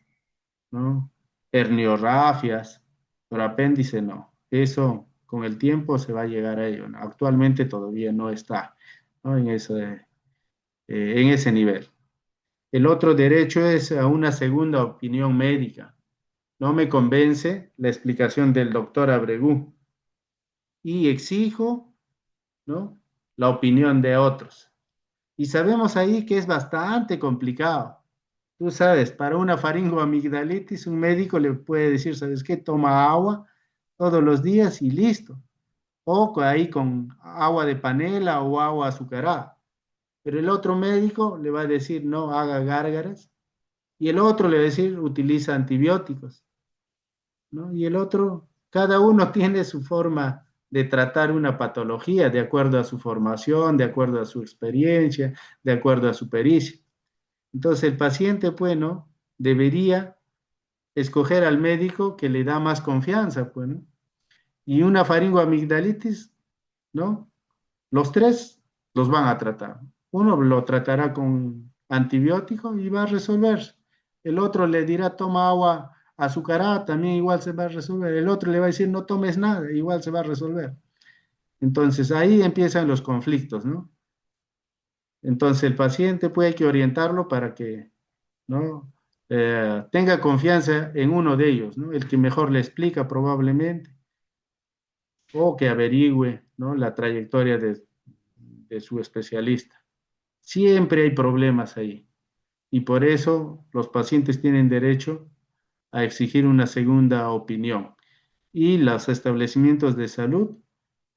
¿no? Herniorrafias, pero apéndice no. Eso con el tiempo se va a llegar a ello, ¿no? Actualmente todavía no está, ¿no? En ese nivel. El otro derecho es a una segunda opinión médica. No me convence la explicación del doctor Abregu y exijo, ¿no? La opinión de otros. Y sabemos ahí que es bastante complicado. Tú sabes, para una faringoamigdalitis, un médico le puede decir, ¿sabes qué? Toma agua todos los días y listo. O ahí con agua de panela o agua azucarada. Pero el otro médico le va a decir, no haga gárgaras. Y el otro le va a decir, utiliza antibióticos, ¿no? Y el otro, cada uno tiene su forma de tratar una patología de acuerdo a su formación, de acuerdo a su experiencia, de acuerdo a su pericia. Entonces el paciente, bueno, debería escoger al médico que le da más confianza, pues, ¿no? Y una faringoamigdalitis, ¿no? Los tres los van a tratar. Uno lo tratará con antibiótico y va a resolverse. El otro le dirá, toma agua azucarada, también igual se va a resolver. El otro le va a decir, no tomes nada, igual se va a resolver. Entonces ahí empiezan los conflictos, ¿no? Entonces el paciente puede que orientarlo para que, ¿no? Tenga confianza en uno de ellos, ¿no? El que mejor le explica probablemente, o que averigüe, ¿no? La trayectoria de su especialista. Siempre hay problemas ahí y por eso los pacientes tienen derecho a exigir una segunda opinión y los establecimientos de salud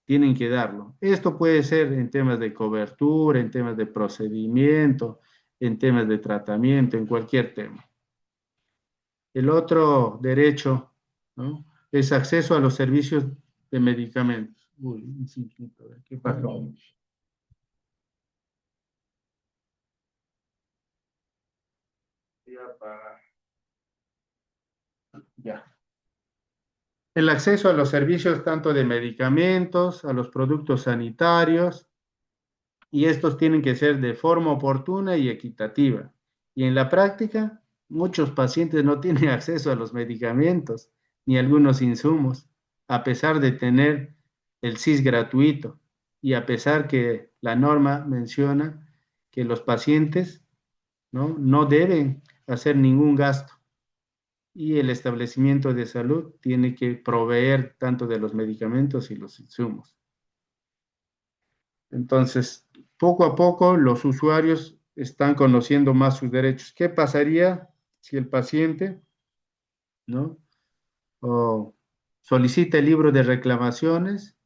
tienen que darlo. Esto puede ser en temas de cobertura, en temas de procedimiento, en temas de tratamiento, en cualquier tema. El otro derecho, ¿no? Es acceso a los servicios de medicamentos. Uy, un chiquito, ¿qué pasó? Ya. El acceso a los servicios tanto de medicamentos, a los productos sanitarios, y estos tienen que ser de forma oportuna y equitativa. Y en la práctica, muchos pacientes no tienen acceso a los medicamentos ni a algunos insumos, a pesar de tener el CIS gratuito y a pesar que la norma menciona que los pacientes, no deben hacer ningún gasto y el establecimiento de salud tiene que proveer tanto de los medicamentos y los insumos. Entonces, poco a poco los usuarios están conociendo más sus derechos. ¿Qué pasaría si el paciente, ¿no? O solicita el libro de reclamaciones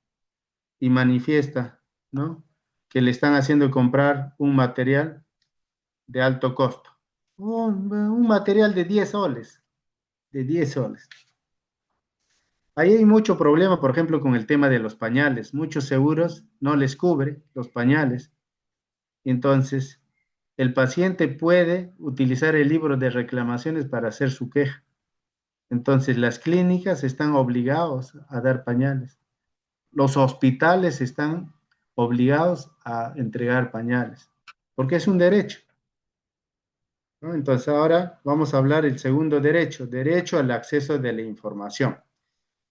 y manifiesta, ¿no? Que le están haciendo comprar un material de alto costo, un material de 10 soles, de 10 soles. Ahí hay mucho problema, por ejemplo, con el tema de los pañales. Muchos seguros no les cubre los pañales. Entonces, el paciente puede utilizar el libro de reclamaciones para hacer su queja. Entonces, las clínicas están obligados a dar pañales. Los hospitales están obligados a entregar pañales, porque es un derecho, ¿no? Entonces, ahora vamos a hablar del segundo derecho, derecho al acceso de la información.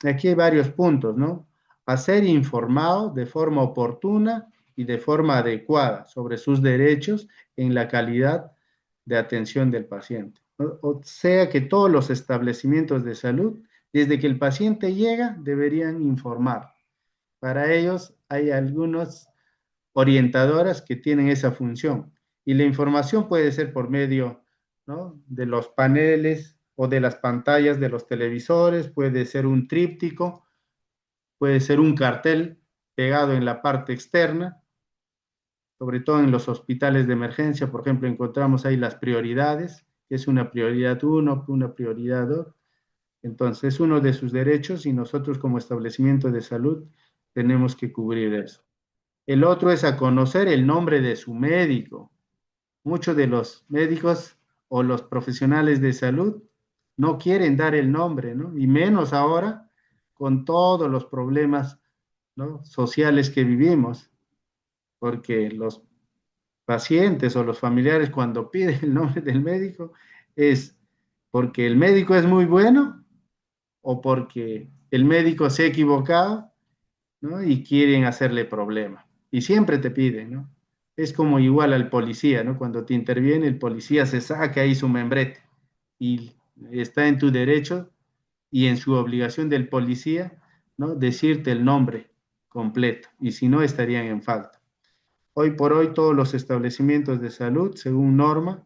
Aquí hay varios puntos, ¿no? A ser informado de forma oportuna y de forma adecuada sobre sus derechos en la calidad de atención del paciente. O sea que todos los establecimientos de salud, desde que el paciente llega, deberían informar. Para ellos hay algunas orientadoras que tienen esa función. Y la información puede ser por medio, ¿no?, de los paneles o de las pantallas de los televisores, puede ser un tríptico, puede ser un cartel pegado en la parte externa, sobre todo en los hospitales de emergencia, por ejemplo, encontramos ahí las prioridades, que es una prioridad 1, una prioridad 2. Entonces, es uno de sus derechos y nosotros como establecimiento de salud tenemos que cubrir eso. El otro es a conocer el nombre de su médico. Muchos de los médicos o los profesionales de salud no quieren dar el nombre, ¿no? Y menos ahora con todos los problemas, ¿no?, sociales que vivimos, porque los pacientes o los familiares cuando piden el nombre del médico es porque el médico es muy bueno o porque el médico se ha equivocado, ¿no?, y quieren hacerle problema. Y siempre te piden, ¿no? Es como igual al policía, ¿no? Cuando te interviene, el policía se saca ahí su membrete y está en tu derecho y en su obligación del policía, ¿no?, decirte el nombre completo, y si no, estarían en falta. Hoy por hoy, todos los establecimientos de salud, según norma,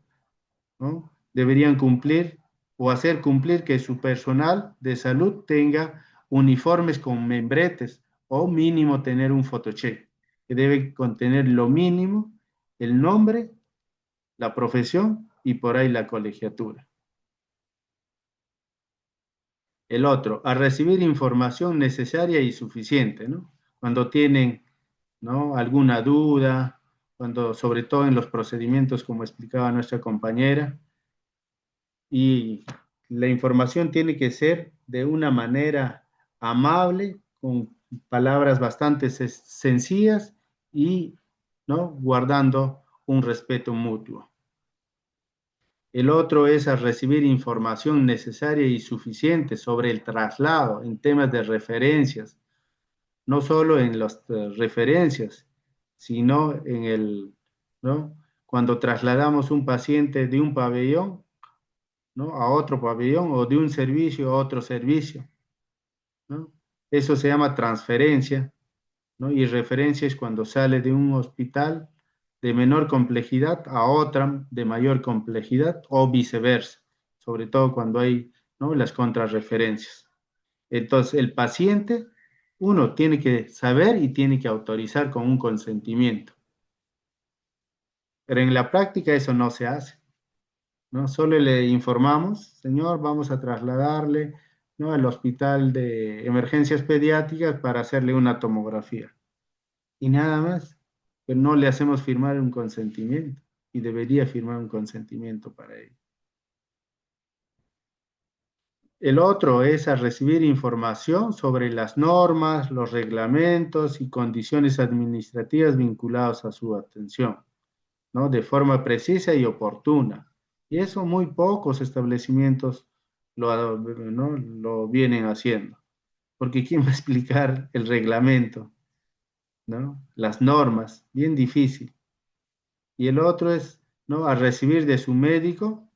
¿no?, deberían cumplir o hacer cumplir que su personal de salud tenga uniformes con membretes o mínimo tener un photocheck, que debe contener lo mínimo, el nombre, la profesión y por ahí la colegiatura. El otro, a recibir información necesaria y suficiente, ¿no? Cuando tienen, ¿no?, alguna duda, cuando, sobre todo en los procedimientos, como explicaba nuestra compañera, y la información tiene que ser de una manera amable, con palabras bastante sencillas y, ¿no?, guardando un respeto mutuo. El otro es a recibir información necesaria y suficiente sobre el traslado en temas de referencias, no solo en las referencias, sino en el, ¿no?, cuando trasladamos un paciente de un pabellón, ¿no?, a otro pabellón o de un servicio a otro servicio, ¿no? Eso se llama transferencia, ¿no? Y referencia es cuando sale de un hospital de menor complejidad a otra de mayor complejidad o viceversa, sobre todo cuando hay, ¿no?, las contrarreferencias. Entonces, el paciente, uno tiene que saber y tiene que autorizar con un consentimiento. Pero en la práctica eso no se hace, ¿no? Solo le informamos, señor, vamos a trasladarle, ¿no?, al hospital de emergencias pediátricas para hacerle una tomografía. Y nada más, pero no le hacemos firmar un consentimiento y debería firmar un consentimiento para ello. El otro es a recibir información sobre las normas, los reglamentos y condiciones administrativas vinculadas a su atención, ¿no?, de forma precisa y oportuna. Y eso muy pocos establecimientos ¿no?, lo vienen haciendo. Porque ¿quién va a explicar el reglamento, ¿no?, las normas? Bien difícil. Y el otro es, ¿no?, a recibir de su médico,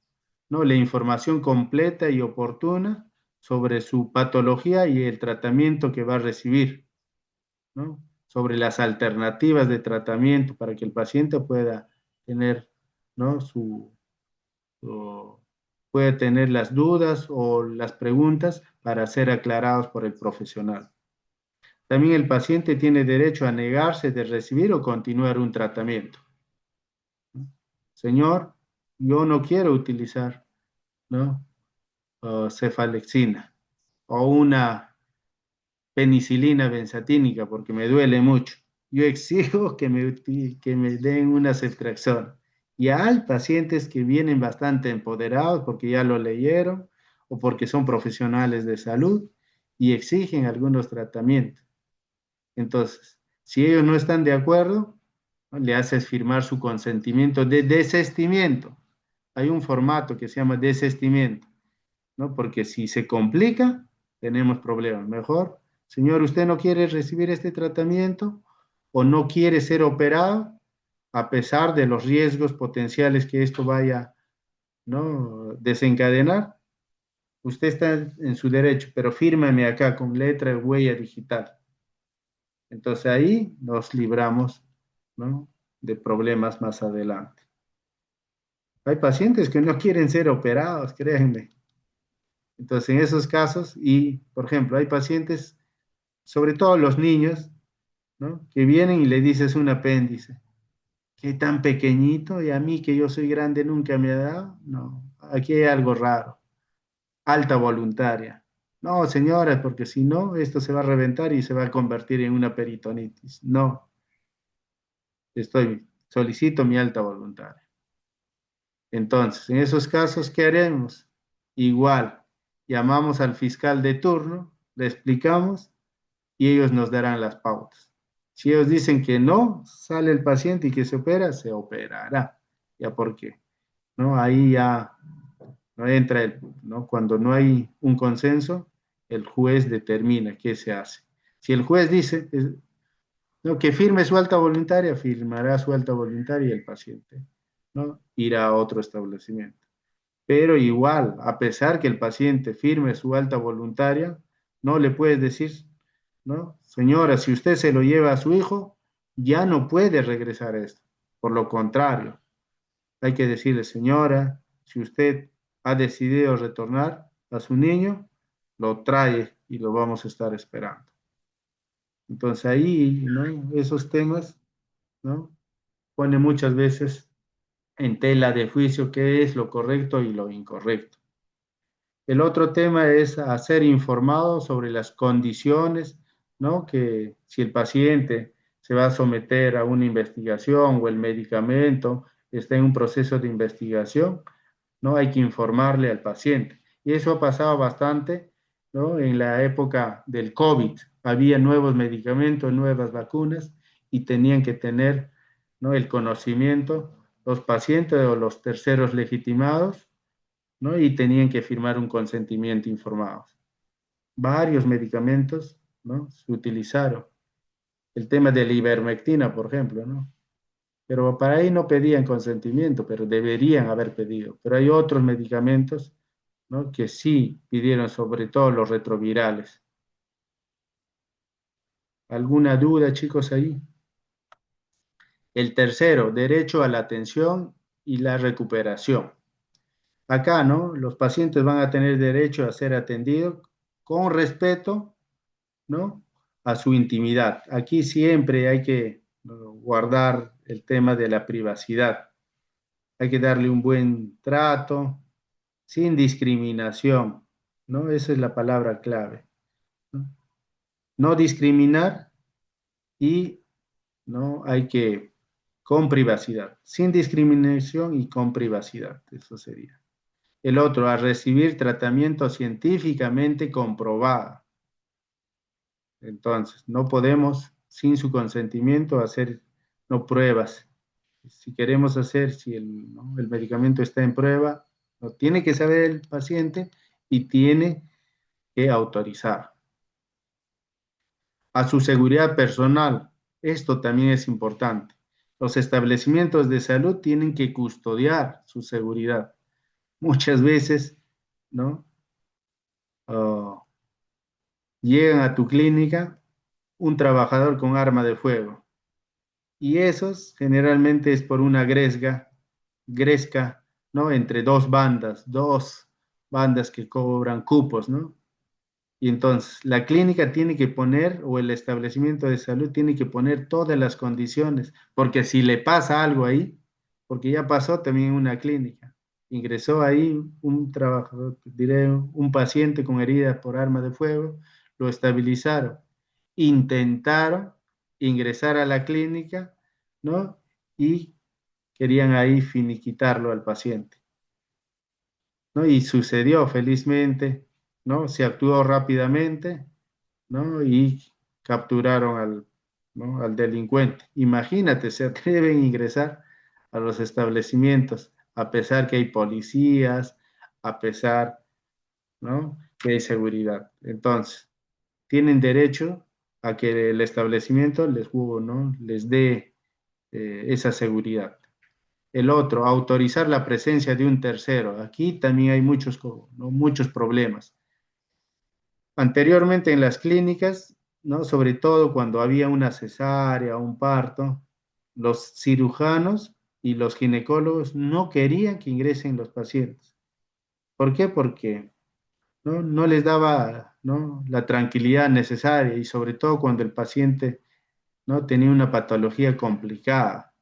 ¿no?, la información completa y oportuna sobre su patología y el tratamiento que va a recibir, ¿no?, sobre las alternativas de tratamiento para que el paciente pueda tener, ¿no?, puede tener las dudas o las preguntas para ser aclarados por el profesional. También el paciente tiene derecho a negarse de recibir o continuar un tratamiento. Señor, yo no quiero utilizar, ¿no?, cefalexina o una penicilina benzatínica porque me duele mucho. Yo exijo que me den una ceftriaxona. Y hay pacientes que vienen bastante empoderados porque ya lo leyeron o porque son profesionales de salud y exigen algunos tratamientos. Entonces, si ellos no están de acuerdo, ¿no?, le haces firmar su consentimiento de desistimiento. Hay un formato que se llama desistimiento, ¿no? Porque si se complica, tenemos problemas. Mejor, señor, ¿usted no quiere recibir este tratamiento o no quiere ser operado a pesar de los riesgos potenciales que esto vaya, ¿no?, desencadenar? Usted está en su derecho, pero fírmame acá con letra y huella digital. Entonces ahí nos libramos, ¿no?, de problemas más adelante. Hay pacientes que no quieren ser operados, créanme. Entonces en esos casos, y por ejemplo, hay pacientes, sobre todo los niños, ¿no?, que vienen y le dices un apéndice, que tan pequeñito, y a mí que yo soy grande nunca me ha dado. No, aquí hay algo raro. Alta voluntaria. No, señora, porque si no, esto se va a reventar y se va a convertir en una peritonitis. No, solicito mi alta voluntaria. Entonces, en esos casos, ¿qué haremos? Igual, llamamos al fiscal de turno, le explicamos y ellos nos darán las pautas. Si ellos dicen que no, sale el paciente y que se opera, se operará. ¿Ya por qué? ¿No? Ahí ya no entra ¿no? Cuando no hay un consenso, el juez determina qué se hace. Si el juez dice no, que firme su alta voluntaria, firmará su alta voluntaria y el paciente, ¿no?, irá a otro establecimiento. Pero igual, a pesar que el paciente firme su alta voluntaria, no le puedes decir, ¿no?, señora, si usted se lo lleva a su hijo, ya no puede regresar a esto. Por lo contrario, hay que decirle, señora, si usted ha decidido retornar a su niño, lo trae y lo vamos a estar esperando. Entonces ahí, ¿no?, esos temas, ¿no?, pone muchas veces en tela de juicio qué es lo correcto y lo incorrecto. El otro tema es ser informado sobre las condiciones, ¿no?, que si el paciente se va a someter a una investigación o el medicamento está en un proceso de investigación, ¿no?, hay que informarle al paciente. Y eso ha pasado bastante, ¿no?, en la época del COVID. Había nuevos medicamentos, nuevas vacunas y tenían que tener, ¿no?, el conocimiento los pacientes o los terceros legitimados, ¿no?, y tenían que firmar un consentimiento informado. Varios medicamentos, ¿no?, se utilizaron. El tema de la ivermectina, por ejemplo, ¿no? Pero para ahí no pedían consentimiento, pero deberían haber pedido. Pero hay otros medicamentos, ¿no?, que sí pidieron, sobre todo los retrovirales. ¿Alguna duda, chicos, ahí? El tercero, derecho a la atención y la recuperación. Acá, ¿no?, los pacientes van a tener derecho a ser atendidos con respeto, ¿no?, a su intimidad. Aquí siempre hay que, ¿no?, guardar el tema de la privacidad. Hay que darle un buen trato, sin discriminación, ¿no? Esa es la palabra clave, ¿no? No discriminar y, ¿no?, hay que, con privacidad, sin discriminación y con privacidad, eso sería. El otro, a recibir tratamiento científicamente comprobado. Entonces, no podemos, sin su consentimiento, hacer, no, pruebas. Si queremos hacer, si ¿no?, el medicamento está en prueba, lo tiene que saber el paciente y tiene que autorizar. A su seguridad personal, esto también es importante. Los establecimientos de salud tienen que custodiar su seguridad. Muchas veces, ¿no?, uh, llegan a tu clínica un trabajador con arma de fuego. Y esos generalmente es por una gresca, ¿no?, entre dos bandas que cobran cupos, ¿no? Y entonces la clínica tiene que poner, o el establecimiento de salud tiene que poner todas las condiciones, porque si le pasa algo ahí, porque ya pasó también en una clínica, ingresó ahí un trabajador, diré, un paciente con herida por arma de fuego, lo estabilizaron, intentaron ingresar a la clínica, ¿no?, y querían ahí finiquitarlo al paciente. ¿no? Y sucedió felizmente, ¿no? Se actuó rápidamente, ¿no? Y capturaron ¿no? al delincuente. Imagínate, se atreven a ingresar a los establecimientos, a pesar que hay policías, a pesar, ¿no? que hay seguridad. Entonces, tienen derecho a que el establecimiento ¿no? les dé esa seguridad. El otro, autorizar la presencia de un tercero. Aquí también hay ¿no? muchos problemas. Anteriormente en las clínicas, ¿no? Sobre todo cuando había una cesárea o un parto, los cirujanos y los ginecólogos no querían que ingresen los pacientes. ¿Por qué? Porque no les daba, ¿no? la tranquilidad necesaria y sobre todo cuando el paciente, ¿no? tenía una patología complicada.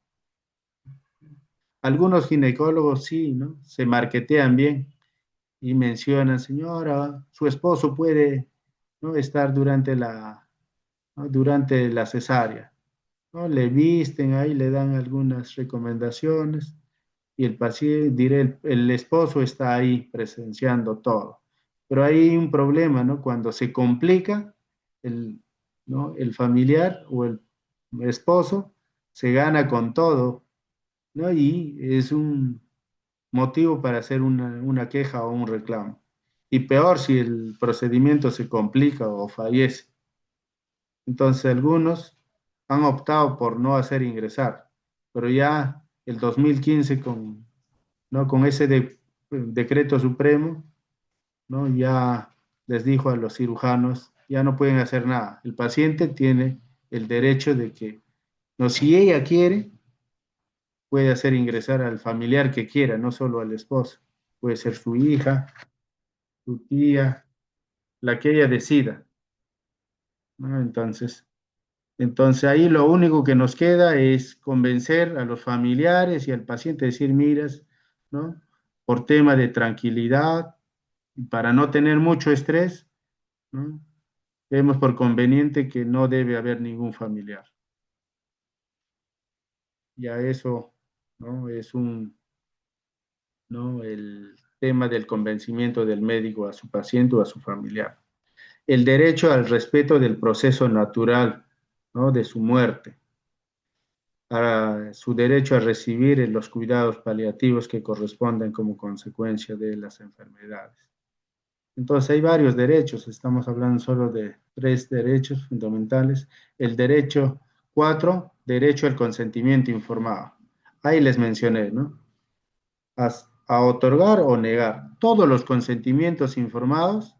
Algunos ginecólogos sí, ¿no? se marketean bien y mencionan, señora, su esposo puede, ¿no? estar ¿no? durante la cesárea, ¿no? Le visten ahí, le dan algunas recomendaciones y el paciente, diré, el esposo está ahí presenciando todo. Pero hay un problema, ¿no? Cuando se complica, el, ¿no? el familiar o el esposo se gana con todo, ¿no? Y es un motivo para hacer una queja o un reclamo. Y peor si el procedimiento se complica o fallece. Entonces algunos han optado por no hacer ingresar, pero ya el 2015 ¿no? con ese decreto supremo, ¿no? ya les dijo a los cirujanos, ya no pueden hacer nada. El paciente tiene el derecho de que, no, si ella quiere, puede hacer ingresar al familiar que quiera, no solo al esposo. Puede ser su hija, su tía, la que ella decida, ¿no? Entonces ahí lo único que nos queda es convencer a los familiares y al paciente, decir, miras, ¿no? Por tema de tranquilidad, para no tener mucho estrés, ¿no? Vemos por conveniente que no debe haber ningún familiar. Ya eso, ¿no? Es ¿no? el tema del convencimiento del médico a su paciente o a su familiar. El derecho al respeto del proceso natural, ¿no? de su muerte, a su derecho a recibir los cuidados paliativos que corresponden como consecuencia de las enfermedades. Entonces hay varios derechos, estamos hablando solo de 3 derechos fundamentales. El derecho 4, derecho al consentimiento informado. Ahí les mencioné, ¿no? A otorgar o negar todos los consentimientos informados,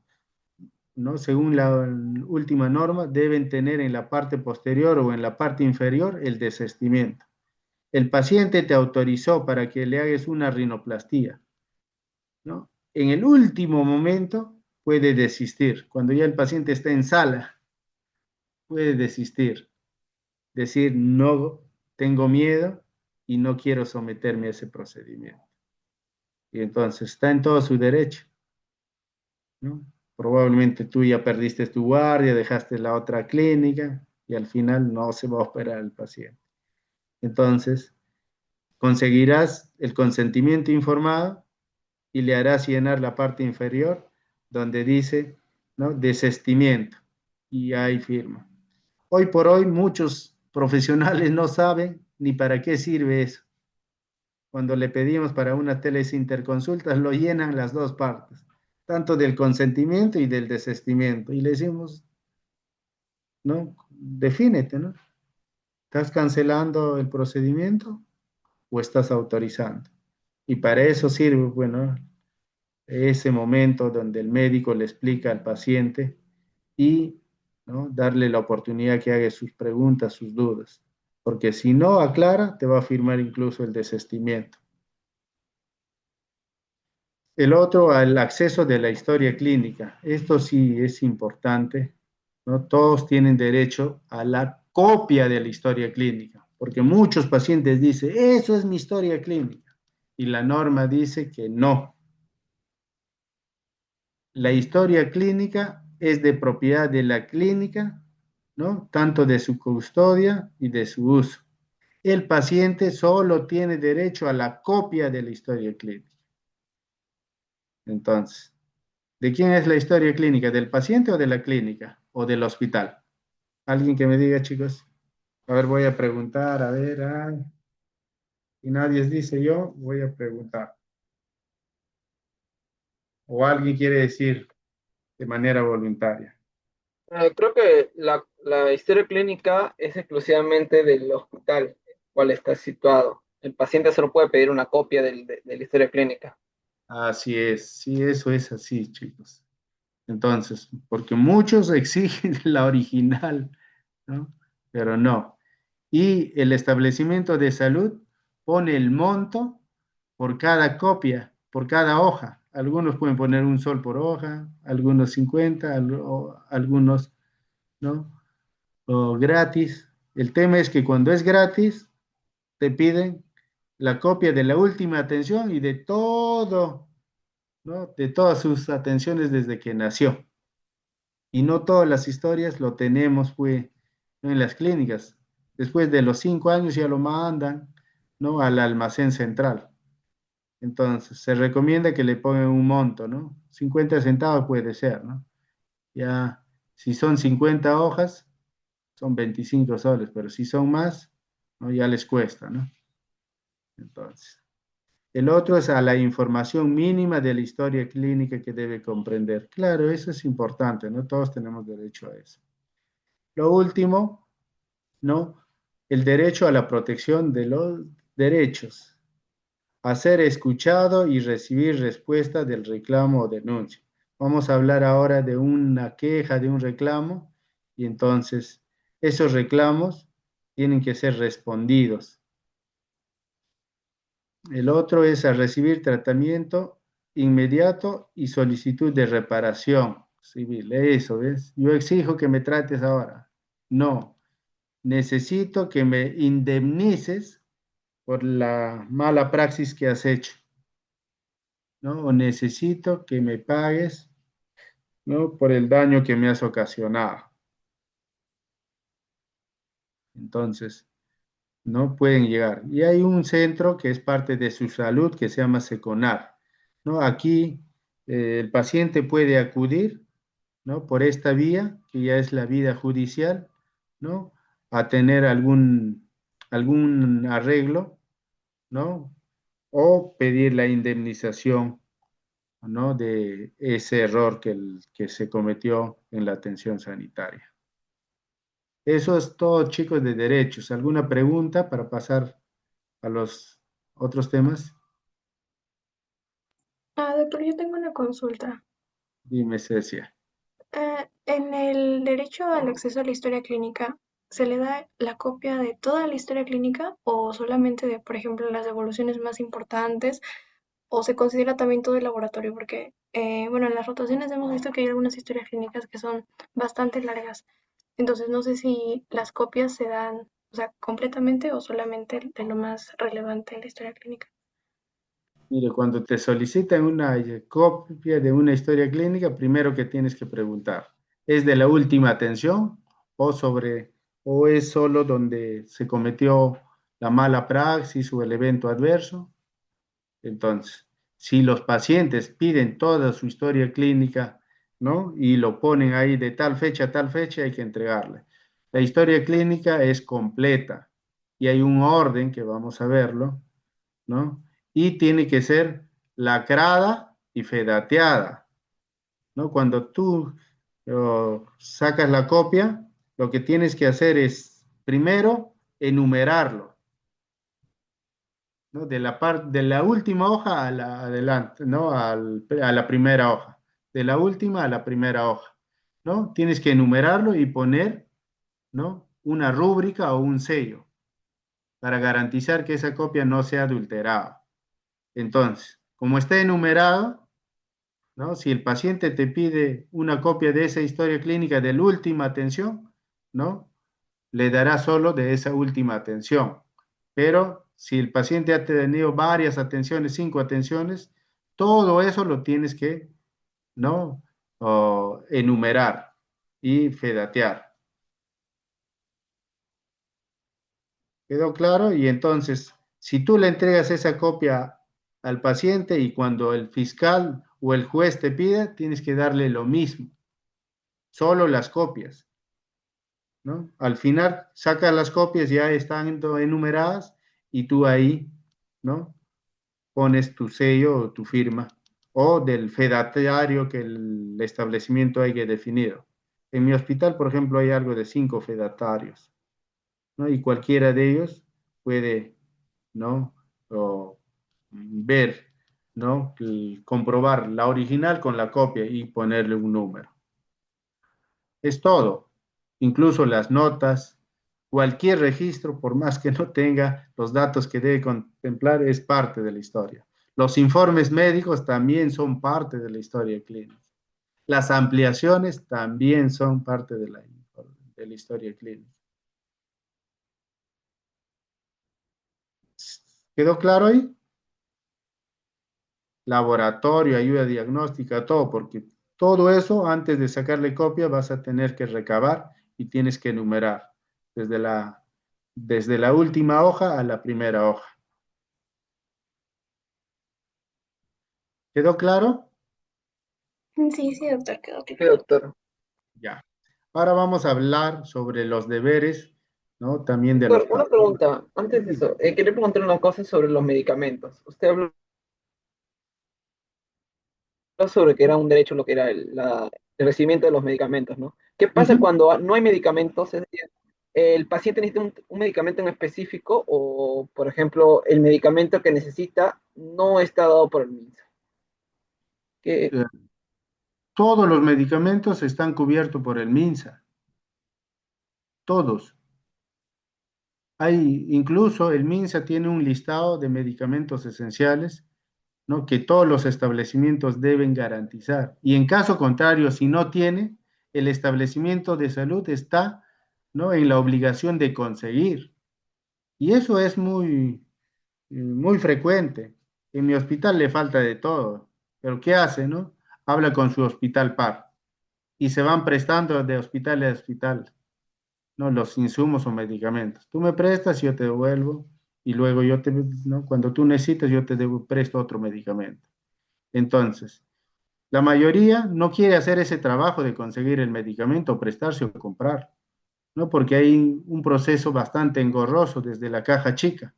¿no? Según la última norma, deben tener en la parte posterior o en la parte inferior el desistimiento. El paciente te autorizó para que le hagas una rinoplastía, ¿no? En el último momento puede desistir. Cuando ya el paciente está en sala, puede desistir. Decir, no tengo miedo y no quiero someterme a ese procedimiento. Y entonces está en todo su derecho, ¿no? Probablemente tú ya perdiste tu guardia, dejaste la otra clínica y al final no se va a operar el paciente. Entonces, conseguirás el consentimiento informado y le harás llenar la parte inferior donde dice, ¿no? desistimiento y ahí firma. Hoy por hoy muchos profesionales no saben ni para qué sirve eso. Cuando le pedimos para una teleinterconsulta, lo llenan las dos partes, tanto del consentimiento y del desistimiento. Y le decimos, ¿no? Defínete, ¿no? ¿Estás cancelando el procedimiento o estás autorizando? Y para eso sirve, bueno, ese momento donde el médico le explica al paciente y, ¿no? darle la oportunidad que haga sus preguntas, sus dudas. Porque si no aclara, te va a firmar incluso el desistimiento. El otro, al acceso de la historia clínica. Esto sí es importante, ¿no? Todos tienen derecho a la copia de la historia clínica, porque muchos pacientes dicen, eso es mi historia clínica, y la norma dice que no. La historia clínica es de propiedad de la clínica, ¿no? Tanto de su custodia y de su uso. El paciente solo tiene derecho a la copia de la historia clínica. Entonces, ¿de quién es la historia clínica? ¿Del paciente o de la clínica? ¿O del hospital? Alguien que me diga, chicos. A ver, voy a preguntar, a ver, y nadie dice yo, voy a preguntar. O alguien quiere decir de manera voluntaria. Creo que la historia clínica es exclusivamente del hospital, cual está situado. El paciente solo puede pedir una copia de la historia clínica. Así es, sí, eso es así, chicos. Entonces, porque muchos exigen la original, ¿no? Pero no. Y el establecimiento de salud pone el monto por cada copia, por cada hoja. Algunos pueden poner un sol por hoja, algunos 50, algunos, ¿no? O gratis. El tema es que cuando es gratis, te piden la copia de la última atención y de todo, ¿no? De todas sus atenciones desde que nació. Y no todas las historias lo tenemos, pues, ¿no? En las clínicas. Después de los 5 años ya lo mandan, ¿no? Al almacén central. Entonces, se recomienda que le pongan un monto, ¿no? 50 centavos puede ser, ¿no? Ya, si son 50 hojas, son 25 soles, pero si son más, ¿no? Ya les cuesta, ¿no? Entonces, el otro es a la información mínima de la historia clínica que debe comprender. Claro, eso es importante, ¿no? Todos tenemos derecho a eso. Lo último, ¿no? El derecho a la protección de los derechos, a ser escuchado y recibir respuesta del reclamo o denuncia. Vamos a hablar ahora de una queja, de un reclamo, y entonces esos reclamos tienen que ser respondidos. El otro es a recibir tratamiento inmediato y solicitud de reparación civil. Eso, ¿ves? Yo exijo que me trates ahora. No, necesito que me indemnices por la mala praxis que has hecho, ¿no? O necesito que me pagues, ¿no? Por el daño que me has ocasionado. Entonces, no pueden llegar. Y hay un centro que es parte de su salud que se llama Seconar, ¿no? Aquí el paciente puede acudir, ¿no? Por esta vía, que ya es la vía judicial, ¿no? A tener algún arreglo, ¿no? O pedir la indemnización, ¿no? De ese error que se cometió en la atención sanitaria. Eso es todo, chicos, de derechos. ¿Alguna pregunta para pasar a los otros temas? Doctor, yo tengo una consulta. Dime, Cecia. En el derecho al acceso a la historia clínica, ¿se le da la copia de toda la historia clínica o solamente de, por ejemplo, las evoluciones más importantes? ¿O se considera también todo el laboratorio? Porque, bueno, en las rotaciones hemos visto que hay algunas historias clínicas que son bastante largas. Entonces, no sé si las copias se dan, o sea, completamente o solamente de lo más relevante en la historia clínica. Mire, cuando te solicitan una copia de una historia clínica, primero que tienes que preguntar, ¿es de la última atención o o es solo donde se cometió la mala praxis o el evento adverso? Entonces, si los pacientes piden toda su historia clínica, ¿no? Y lo ponen ahí de tal fecha a tal fecha, hay que entregarle. La historia clínica es completa y hay un orden que vamos a verlo, ¿no? Y tiene que ser lacrada y fedateada, ¿no? Cuando tú sacas la copia, lo que tienes que hacer es, primero, enumerarlo, ¿no? De la última hoja a la adelante, ¿no? A la primera hoja. De la última a la primera hoja, ¿no? Tienes que enumerarlo y poner, ¿no? Una rúbrica o un sello para garantizar que esa copia no sea adulterada. Entonces, como está enumerado, ¿no? Si el paciente te pide una copia de esa historia clínica de la última atención, ¿no? Le dará solo de esa última atención. Pero si el paciente ha tenido varias atenciones, 5 atenciones, todo eso lo tienes que, ¿no? Enumerar y fedatear. ¿Quedó claro? Y entonces, si tú le entregas esa copia al paciente y cuando el fiscal o el juez te pida, tienes que darle lo mismo, solo las copias, ¿no? Al final sacas las copias, ya están enumeradas y tú ahí, ¿no? Pones tu sello o tu firma o del fedatario que el establecimiento haya definido. En mi hospital, por ejemplo, hay algo de 5 fedatarios, ¿no? Y cualquiera de ellos puede, ¿no? O ver, ¿no? Comprobar la original con la copia y ponerle un número. Es todo, incluso las notas, cualquier registro, por más que no tenga los datos que debe contemplar, es parte de la historia. Los informes médicos también son parte de la historia clínica. Las ampliaciones también son parte de la historia clínica. ¿Quedó claro ahí? Laboratorio, ayuda diagnóstica, todo, porque todo eso, antes de sacarle copia, vas a tener que recabar y tienes que enumerar desde la última hoja a la primera hoja. ¿Quedó claro? Sí, sí, doctor, quedó Sí, claro. doctor. Ya. Ahora vamos a hablar sobre los deberes, ¿no? También de los Doctor, una pacientes. pregunta. Antes de eso, quería preguntar una cosa sobre los medicamentos. Usted habló sobre que era un derecho lo que era el recibimiento de los medicamentos, ¿no? ¿Qué pasa Ujú. cuando no hay medicamentos? Es decir, el paciente necesita un medicamento en específico o, por ejemplo, el medicamento que necesita no está dado por el MINSA. ¿Qué? Eh, Todos los medicamentos están cubiertos por el MINSA, todos. Hay, incluso el MINSA tiene un listado de medicamentos esenciales, ¿no? Que todos los establecimientos deben garantizar. Y en caso contrario, si no tiene, el establecimiento de salud está, ¿no? En la obligación de conseguir. Y eso es muy frecuente. En mi hospital le falta de todo. Pero ¿qué hace, no? Habla con su hospital par y se van prestando de hospital a hospital, ¿no? Los insumos o medicamentos. Tú me prestas, yo te devuelvo y luego ¿no? Cuando tú necesitas, yo te presto otro medicamento. Entonces, la mayoría no quiere hacer ese trabajo de conseguir el medicamento, prestarse o comprar, ¿no? Porque hay un proceso bastante engorroso desde la caja chica.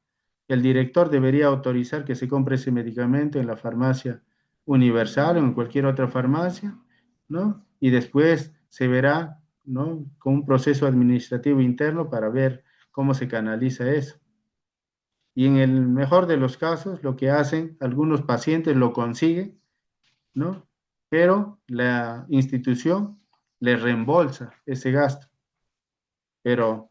El director debería autorizar que se compre ese medicamento en la farmacia universal o en cualquier otra farmacia, ¿no? Y después se verá, ¿no? Con un proceso administrativo interno para ver cómo se canaliza eso. Y en el mejor de los casos, lo que hacen algunos pacientes lo consiguen, ¿no? Pero la institución le reembolsa ese gasto. Pero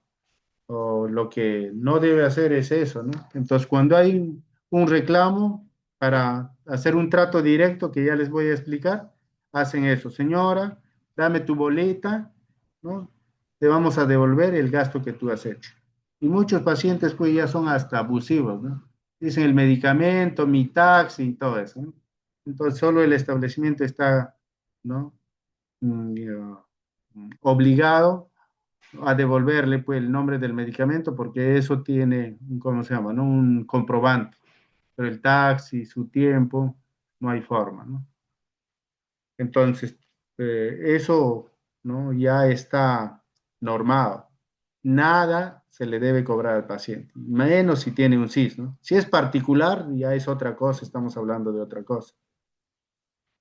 lo que no debe hacer es eso, ¿no? Entonces, cuando hay un reclamo para hacer un trato directo, que ya les voy a explicar, hacen eso. Señora, dame tu boleta, ¿no? Te vamos a devolver el gasto que tú has hecho. Y muchos pacientes, pues, ya son hasta abusivos, ¿no? Dicen el medicamento, mi taxi y todo eso, ¿no? Entonces, solo el establecimiento está, ¿no? Obligado a devolverle pues, el nombre del medicamento porque eso tiene, ¿cómo se llama? ¿No? Un comprobante. Pero el taxi, su tiempo, no hay forma, ¿no? Entonces, eso, ¿no? Ya está normado. Nada se le debe cobrar al paciente, menos si tiene un CIS, ¿no? Si es particular, ya es otra cosa, estamos hablando de otra cosa,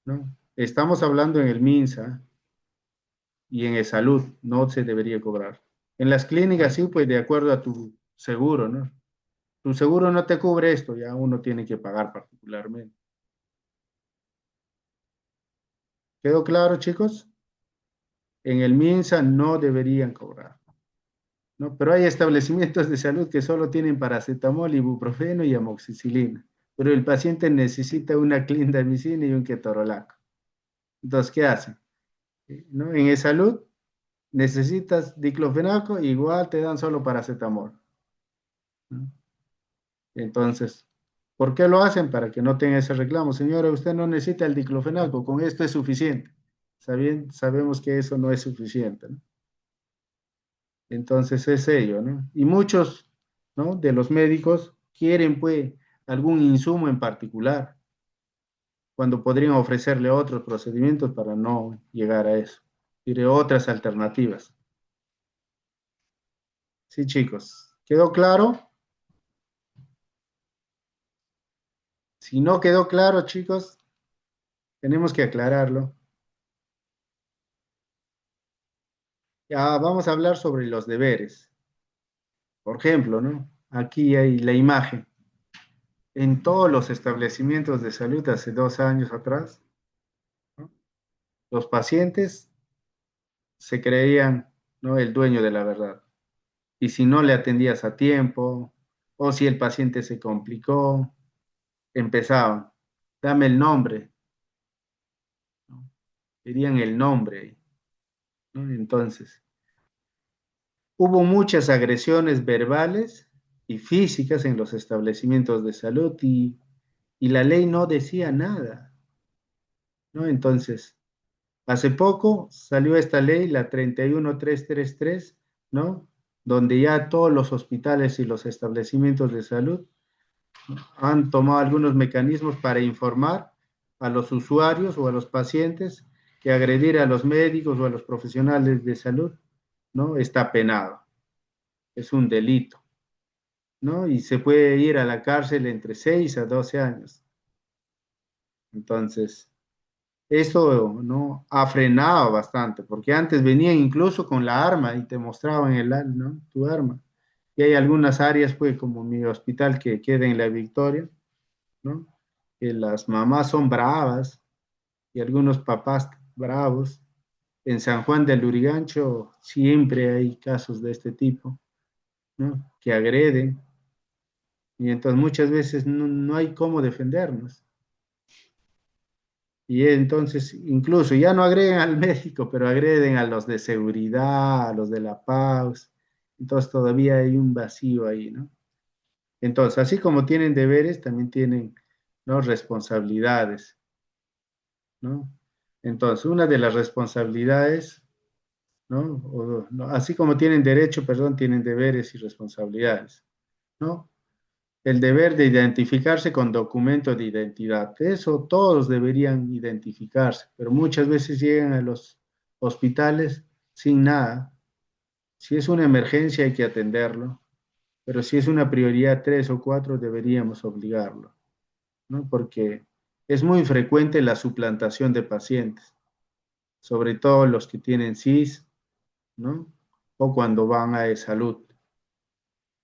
¿no? Estamos hablando en el MINSA y en el salud, no se debería cobrar. En las clínicas sí, pues de acuerdo a tu seguro, ¿no? Tu seguro no te cubre esto, ya uno tiene que pagar particularmente. ¿Quedó claro, chicos? En el MINSA no deberían cobrar, ¿no? Pero hay establecimientos de salud que solo tienen paracetamol, ibuprofeno y amoxicilina, pero el paciente necesita una clindamicina y un ketorolaco. Entonces, ¿qué hacen? ¿No? En salud necesitas diclofenaco, igual te dan solo paracetamol, ¿no? Entonces, ¿por qué lo hacen? Para que no tenga ese reclamo. Señora, usted no necesita el diclofenaco, con esto es suficiente. Sabemos que eso no es suficiente, ¿no? Entonces es ello, ¿no? Y muchos, ¿no? De los médicos quieren, pues, algún insumo en particular, cuando podrían ofrecerle otros procedimientos para no llegar a eso. Diré otras alternativas. Sí, chicos, ¿quedó claro? Si no quedó claro, chicos, tenemos que aclararlo. Ya vamos a hablar sobre los deberes. Por ejemplo, ¿no? Aquí hay la imagen. En todos los establecimientos de salud hace 2 años atrás, ¿no? Los pacientes se creían, ¿no?, el dueño de la verdad. Y si no le atendías a tiempo, o si el paciente se complicó, empezaban, dame el nombre, ¿no? Pedían el nombre, ¿no? Entonces, hubo muchas agresiones verbales y físicas en los establecimientos de salud y la ley no decía nada, ¿no? Entonces, hace poco salió esta ley, la 31333, ¿no? Donde ya todos los hospitales y los establecimientos de salud han tomado algunos mecanismos para informar a los usuarios o a los pacientes que agredir a los médicos o a los profesionales de salud, ¿no?, está penado, es un delito, ¿no? Y se puede ir a la cárcel entre 6 a 12 años. Entonces, eso, ¿no?, ha frenado bastante, porque antes venían incluso con la arma y te mostraban ¿no?, tu arma. Y hay algunas áreas, pues, como mi hospital que queda en La Victoria, ¿no?, que las mamás son bravas y algunos papás bravos. En San Juan del Lurigancho siempre hay casos de este tipo, ¿no?, que agreden, y entonces muchas veces no hay cómo defendernos. Y entonces incluso ya no agreden al médico, pero agreden a los de seguridad, a los de la paz. Entonces todavía hay un vacío ahí, ¿no? Entonces, así como tienen deberes, también tienen, ¿no?, responsabilidades, ¿no? Entonces, una de las responsabilidades, ¿no? No, así como tienen derecho, perdón, tienen deberes y responsabilidades, ¿no? El deber de identificarse con documento de identidad. Eso todos deberían identificarse, pero muchas veces llegan a los hospitales sin nada. Si es una emergencia hay que atenderlo, pero si es una prioridad 3 o 4 deberíamos obligarlo, ¿no? Porque es muy frecuente la suplantación de pacientes, sobre todo los que tienen CIS, ¿no?, o cuando van a salud.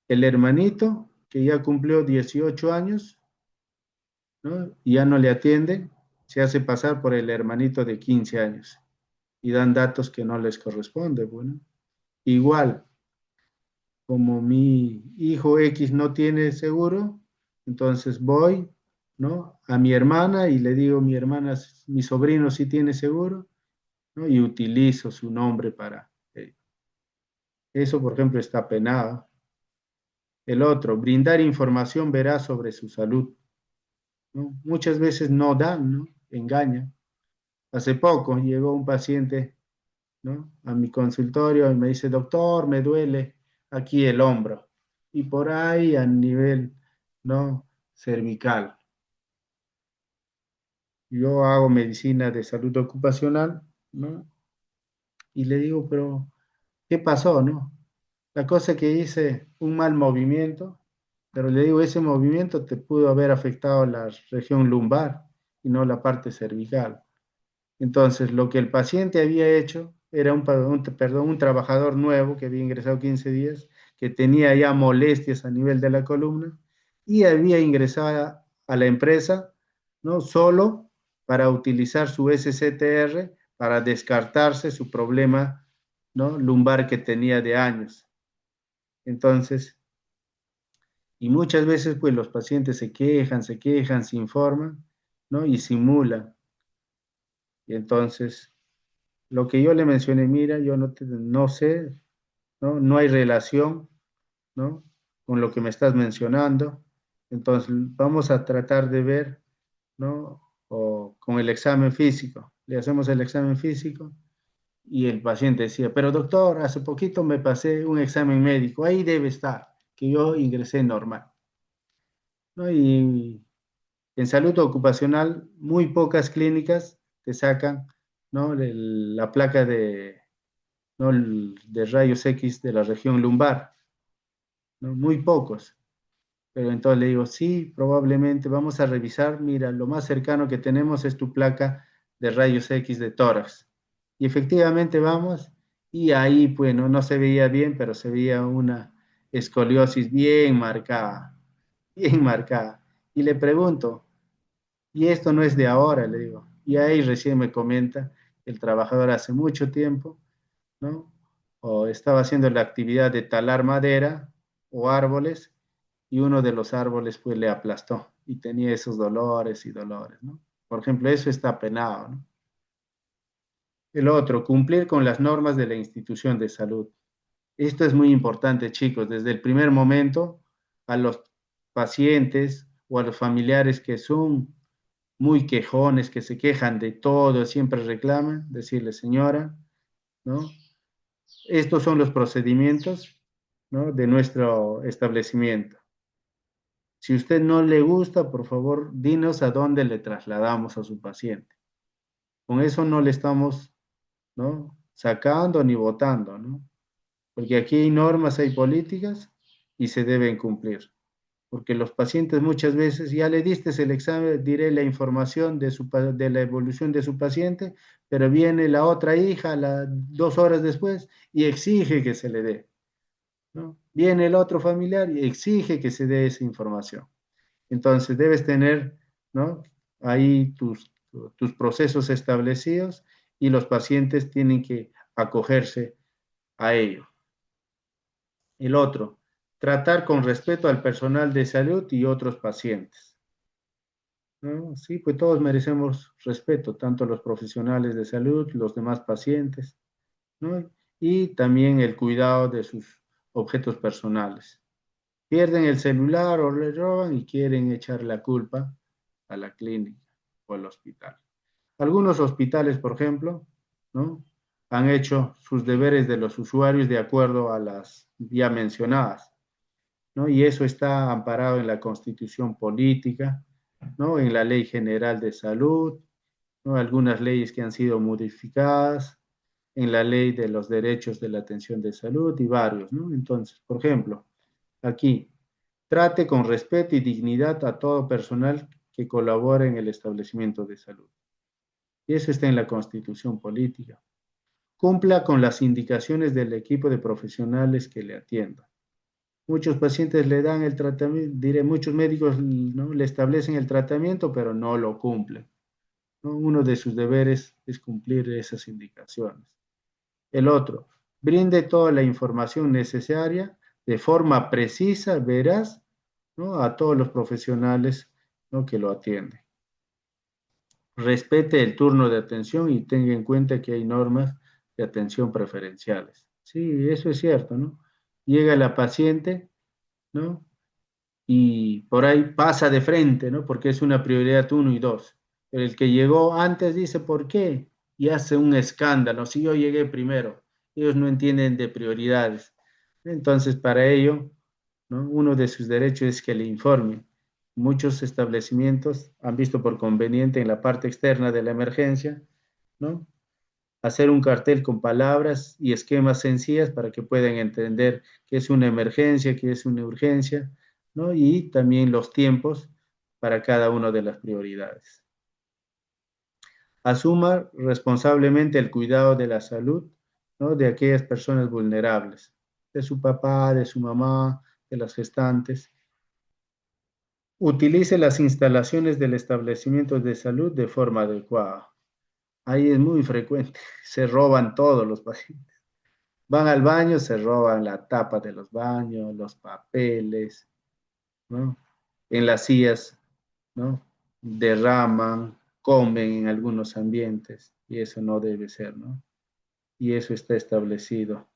El hermanito que ya cumplió 18 años, ¿no?, y ya no le atiende, se hace pasar por el hermanito de 15 años y dan datos que no les corresponde. Bueno, igual, como mi hijo X no tiene seguro, entonces voy, ¿no?, a mi hermana y le digo, mi hermana, mi sobrino sí tiene seguro, ¿no?, y utilizo su nombre para eso, por ejemplo, está penado. El otro, brindar información veraz sobre su salud, ¿no? Muchas veces no dan, ¿no?, engañan. Hace poco llegó un paciente, ¿no?, a mi consultorio y me dice, doctor, me duele aquí el hombro y por ahí a nivel, ¿no?, cervical. Yo hago medicina de salud ocupacional, ¿no? Y le digo, pero ¿qué pasó, no? La cosa que hice un mal movimiento, pero le digo, ese movimiento te pudo haber afectado la región lumbar y no la parte cervical. Entonces, lo que el paciente había hecho era un trabajador nuevo que había ingresado 15 días, que tenía ya molestias a nivel de la columna y había ingresado a la empresa, ¿no?, solo para utilizar su SCTR para descartarse su problema, ¿no?, lumbar que tenía de años. Entonces, y muchas veces pues los pacientes se quejan, se informan, ¿no?, y simulan. Y entonces, lo que yo le mencioné, mira, yo no sé, ¿no?, no hay relación, ¿no?, con lo que me estás mencionando. Entonces, vamos a tratar de ver, ¿no?, o con el examen físico. Le hacemos el examen físico y el paciente decía, pero doctor, hace poquito me pasé un examen médico, ahí debe estar, que yo ingresé normal. ¿no? Y en salud ocupacional, muy pocas clínicas te sacan, ¿no? La placa de, ¿no? De rayos X de la región lumbar, ¿no? Muy pocos. Pero entonces le digo, sí, probablemente vamos a revisar, mira, lo más cercano que tenemos es tu placa de rayos X de tórax. Y efectivamente vamos, y ahí, pues, no se veía bien, pero se veía una escoliosis bien marcada, bien marcada. Y le pregunto, y esto no es de ahora, le digo. Y ahí recién me comenta que el trabajador hace mucho tiempo, ¿no? O estaba haciendo la actividad de talar madera o árboles y uno de los árboles pues le aplastó y tenía esos dolores y dolores, ¿no? Por ejemplo, eso está penado, ¿no? El otro, cumplir con las normas de la institución de salud. Esto es muy importante, chicos, desde el primer momento a los pacientes o a los familiares que son muy quejones, que se quejan de todo, siempre reclaman, decirle, señora, ¿no? Estos son los procedimientos, ¿no? De nuestro establecimiento. Si usted no le gusta, por favor, dinos a dónde le trasladamos a su paciente. Con eso no le estamos, ¿no? Sacando ni votando, ¿no? Porque aquí hay normas, hay políticas y se deben cumplir. Porque los pacientes muchas veces, ya le diste el examen, diré la información de la evolución de su paciente, pero viene la otra hija 2 horas después y exige que se le dé, ¿no? Viene el otro familiar y exige que se dé esa información. Entonces debes tener, ¿no? Ahí tus procesos establecidos y los pacientes tienen que acogerse a ello. El otro, tratar con respeto al personal de salud y otros pacientes, ¿no? Sí, pues todos merecemos respeto, tanto los profesionales de salud, los demás pacientes, ¿no? Y también el cuidado de sus objetos personales. Pierden el celular o le roban y quieren echar la culpa a la clínica o al hospital. Algunos hospitales, por ejemplo, ¿no? Han hecho sus deberes de los usuarios de acuerdo a las ya mencionadas, ¿no? Y eso está amparado en la Constitución Política, ¿no? En la Ley General de Salud, ¿no? Algunas leyes que han sido modificadas, en la Ley de los Derechos de la Atención de Salud y varios, ¿no? Entonces, por ejemplo, aquí, trate con respeto y dignidad a todo personal que colabore en el establecimiento de salud. Y eso está en la Constitución Política. Cumpla con las indicaciones del equipo de profesionales que le atiendan. Muchos pacientes le dan el tratamiento, diré, muchos médicos, ¿no? Le establecen el tratamiento, pero no lo cumplen, ¿no? Uno de sus deberes es cumplir esas indicaciones. El otro, brinde toda la información necesaria de forma precisa, veraz, ¿no? A todos los profesionales, ¿no? Que lo atienden. Respete el turno de atención y tenga en cuenta que hay normas de atención preferenciales. Sí, eso es cierto, ¿no? Llega la paciente, ¿no? Y por ahí pasa de frente, ¿no? Porque es una prioridad 1 y 2. Pero el que llegó antes dice, ¿por qué? Y hace un escándalo. Si yo llegué primero, ellos no entienden de prioridades. Entonces, para ello, ¿no? Uno de sus derechos es que le informen. Muchos establecimientos han visto por conveniente en la parte externa de la emergencia, ¿no? Hacer un cartel con palabras y esquemas sencillas para que puedan entender qué es una emergencia, qué es una urgencia, ¿no? Y también los tiempos para cada una de las prioridades. Asuma responsablemente el cuidado de la salud, ¿no? De aquellas personas vulnerables, de su papá, de su mamá, de las gestantes. Utilice las instalaciones del establecimiento de salud de forma adecuada. Ahí es muy frecuente, se roban todos los pacientes. Van al baño, se roban la tapa de los baños, los papeles, ¿no? En las sillas, ¿no? Derraman, comen en algunos ambientes y eso no debe ser, ¿no? Y eso está establecido,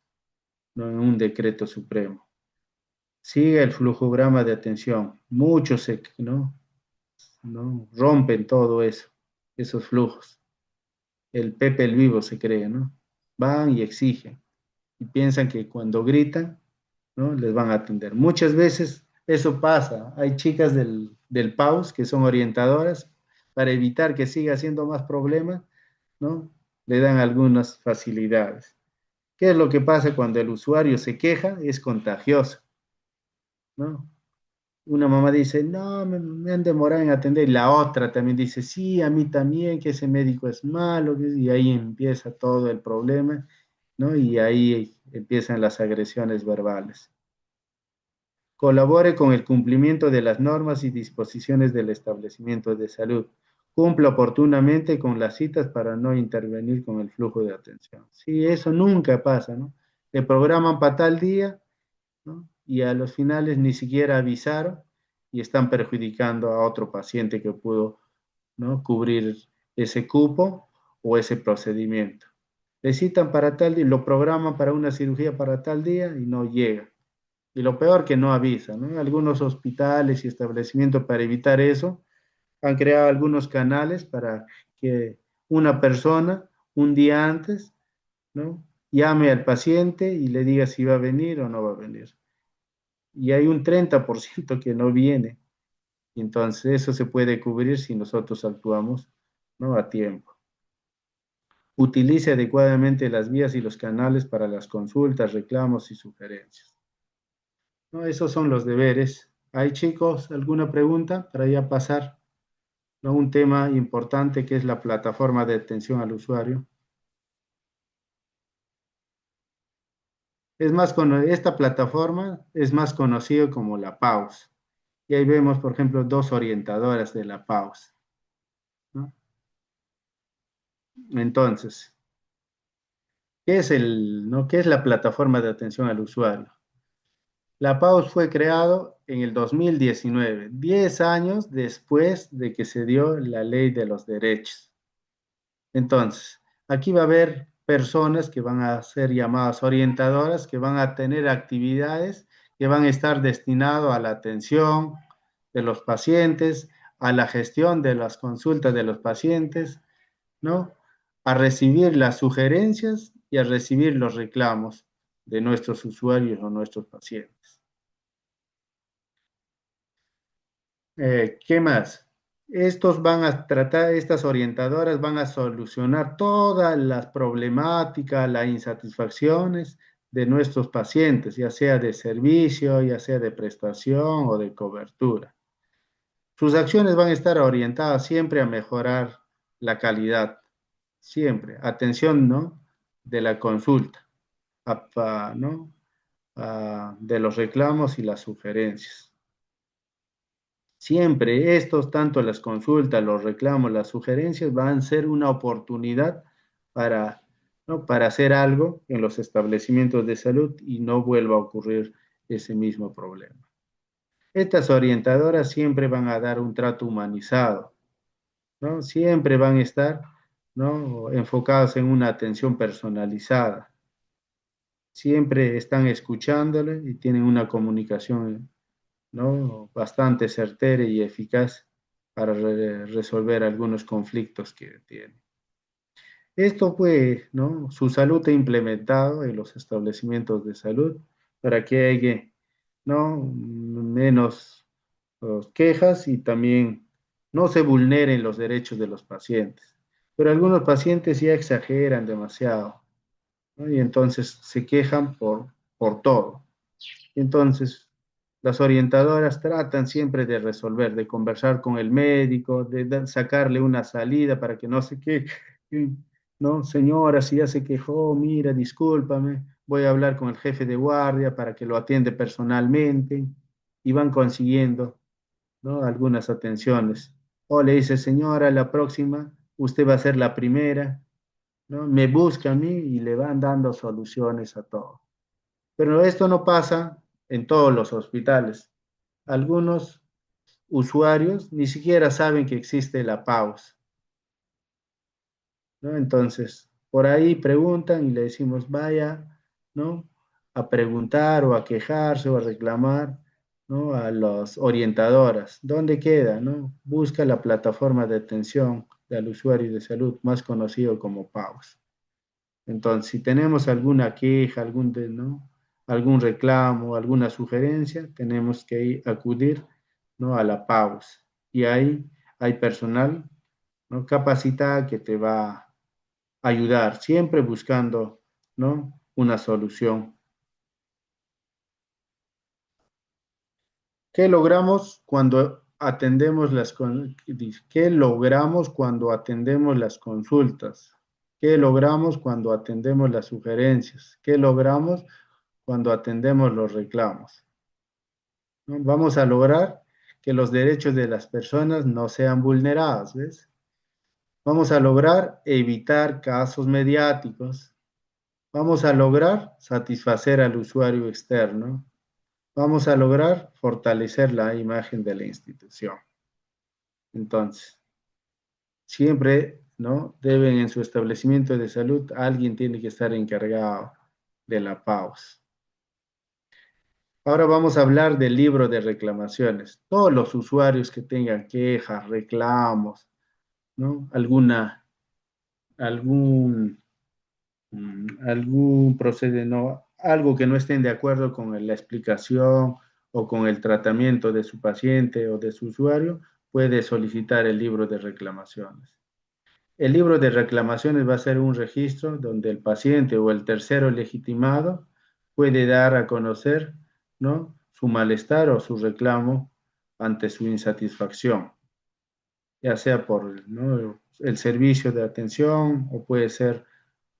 ¿no? En un decreto supremo. Sigue el flujograma de atención. Muchos ¿no? Rompen todo eso, esos flujos. El Pepe el Vivo se cree, ¿no? Van y exigen y piensan que cuando gritan, ¿no? Les van a atender. Muchas veces Eso pasa. Hay chicas del PAUS que son orientadoras para evitar que siga haciendo más problemas, ¿no? Le dan algunas facilidades. ¿Qué es lo que pasa cuando el usuario se queja? Es contagioso, ¿no? Una mamá dice, no, me han demorado en atender, y la otra también dice, sí, a mí también, que ese médico es malo, y ahí empieza todo el problema, ¿no? Y ahí empiezan las agresiones verbales. Colabore con el cumplimiento de las normas y disposiciones del establecimiento de salud. Cumpla oportunamente con las citas para no intervenir con el flujo de atención. Sí, eso nunca pasa, ¿no? Le programan para tal día, ¿no? Y a los finales ni siquiera avisaron y están perjudicando a otro paciente que pudo, ¿no?, cubrir ese cupo o ese procedimiento. Le citan para tal día, lo programan para una cirugía para tal día y no llega. Y lo peor que no avisa, ¿no? Algunos hospitales y establecimientos para evitar eso han creado algunos canales para que una persona un día antes, ¿no?, llame al paciente y le diga si va a venir o no va a venir. Y hay un 30% que no viene. Entonces eso se puede cubrir si nosotros actuamos, ¿no?, a tiempo. Utilice adecuadamente las vías y los canales para las consultas, reclamos y sugerencias. No, esos son los deberes. ¿Hay, chicos, alguna pregunta para ya pasar a un tema importante que es la plataforma de atención al usuario? Esta plataforma es más conocida como la PAUS. Y ahí vemos, por ejemplo, dos orientadoras de la PAUS, ¿no? Entonces, ¿qué es la plataforma de atención al usuario? La PAUS fue creado en el 2019, 10 años después de que se dio la Ley de los Derechos. Entonces, aquí va a haber personas que van a ser llamadas orientadoras, que van a tener actividades que van a estar destinadas a la atención de los pacientes, a la gestión de las consultas de los pacientes, ¿no? A recibir las sugerencias y a recibir los reclamos de nuestros usuarios o nuestros pacientes. ¿Qué más? Estas orientadoras van a solucionar todas las problemáticas, las insatisfacciones de nuestros pacientes, ya sea de servicio, ya sea de prestación o de cobertura. Sus acciones van a estar orientadas siempre a mejorar la calidad, siempre. Atención, ¿no?, de la consulta, ¿no?, de los reclamos y las sugerencias. Siempre estos, tanto las consultas, los reclamos, las sugerencias, van a ser una oportunidad para, ¿no?, para hacer algo en los establecimientos de salud y no vuelva a ocurrir ese mismo problema. Estas orientadoras siempre van a dar un trato humanizado, ¿no? Siempre van a estar, ¿no?, enfocadas en una atención personalizada. Siempre están escuchándole y tienen una comunicación, ¿no?, bastante certera y eficaz para resolver algunos conflictos que tiene. Esto fue, ¿no?, su salud ha implementado en los establecimientos de salud para que haya, ¿no?, menos quejas y también no se vulneren los derechos de los pacientes. Pero algunos pacientes ya exageran demasiado, ¿no? Y entonces se quejan por todo. Entonces, las orientadoras tratan siempre de resolver, de conversar con el médico, de sacarle una salida para que no se queje. No, señora, si ya se quejó, mira, discúlpame, voy a hablar con el jefe de guardia para que lo atiende personalmente, y van consiguiendo, ¿no?, algunas atenciones. O le dice, señora, la próxima, usted va a ser la primera, ¿no? Me busca a mí y le van dando soluciones a todo. Pero esto no pasa en todos los hospitales. Algunos usuarios ni siquiera saben que existe la PAUS, ¿no? Entonces, por ahí preguntan y le decimos, vaya, ¿no?, a preguntar o a quejarse o a reclamar, ¿no?, a las orientadoras. ¿Dónde queda, no? Busca la plataforma de atención al usuario de salud, más conocido como PAUS. Entonces, si tenemos alguna queja, ¿no?, algún reclamo, alguna sugerencia, tenemos que acudir, ¿no?, a la PAUS. Y ahí hay personal, ¿no?, capacitado que te va a ayudar, siempre buscando, ¿no?, una solución. ¿Qué logramos cuando atendemos ¿Qué logramos cuando atendemos las consultas? ¿Qué logramos cuando atendemos las sugerencias? ¿Qué logramos cuando atendemos los reclamos? ¿No? Vamos a lograr que los derechos de las personas no sean vulnerados, ¿ves? Vamos a lograr evitar casos mediáticos. Vamos a lograr satisfacer al usuario externo. Vamos a lograr fortalecer la imagen de la institución. Entonces, siempre, ¿no?, deben en su establecimiento de salud, alguien tiene que estar encargado de la PAUS. Ahora vamos a hablar del libro de reclamaciones. Todos los usuarios que tengan quejas, reclamos, ¿no?, algún procedimiento, algo que no estén de acuerdo con la explicación o con el tratamiento de su paciente o de su usuario, puede solicitar el libro de reclamaciones. El libro de reclamaciones va a ser un registro donde el paciente o el tercero legitimado puede dar a conocer, ¿no?, su malestar o su reclamo ante su insatisfacción, ya sea por, ¿no?, el servicio de atención, o puede ser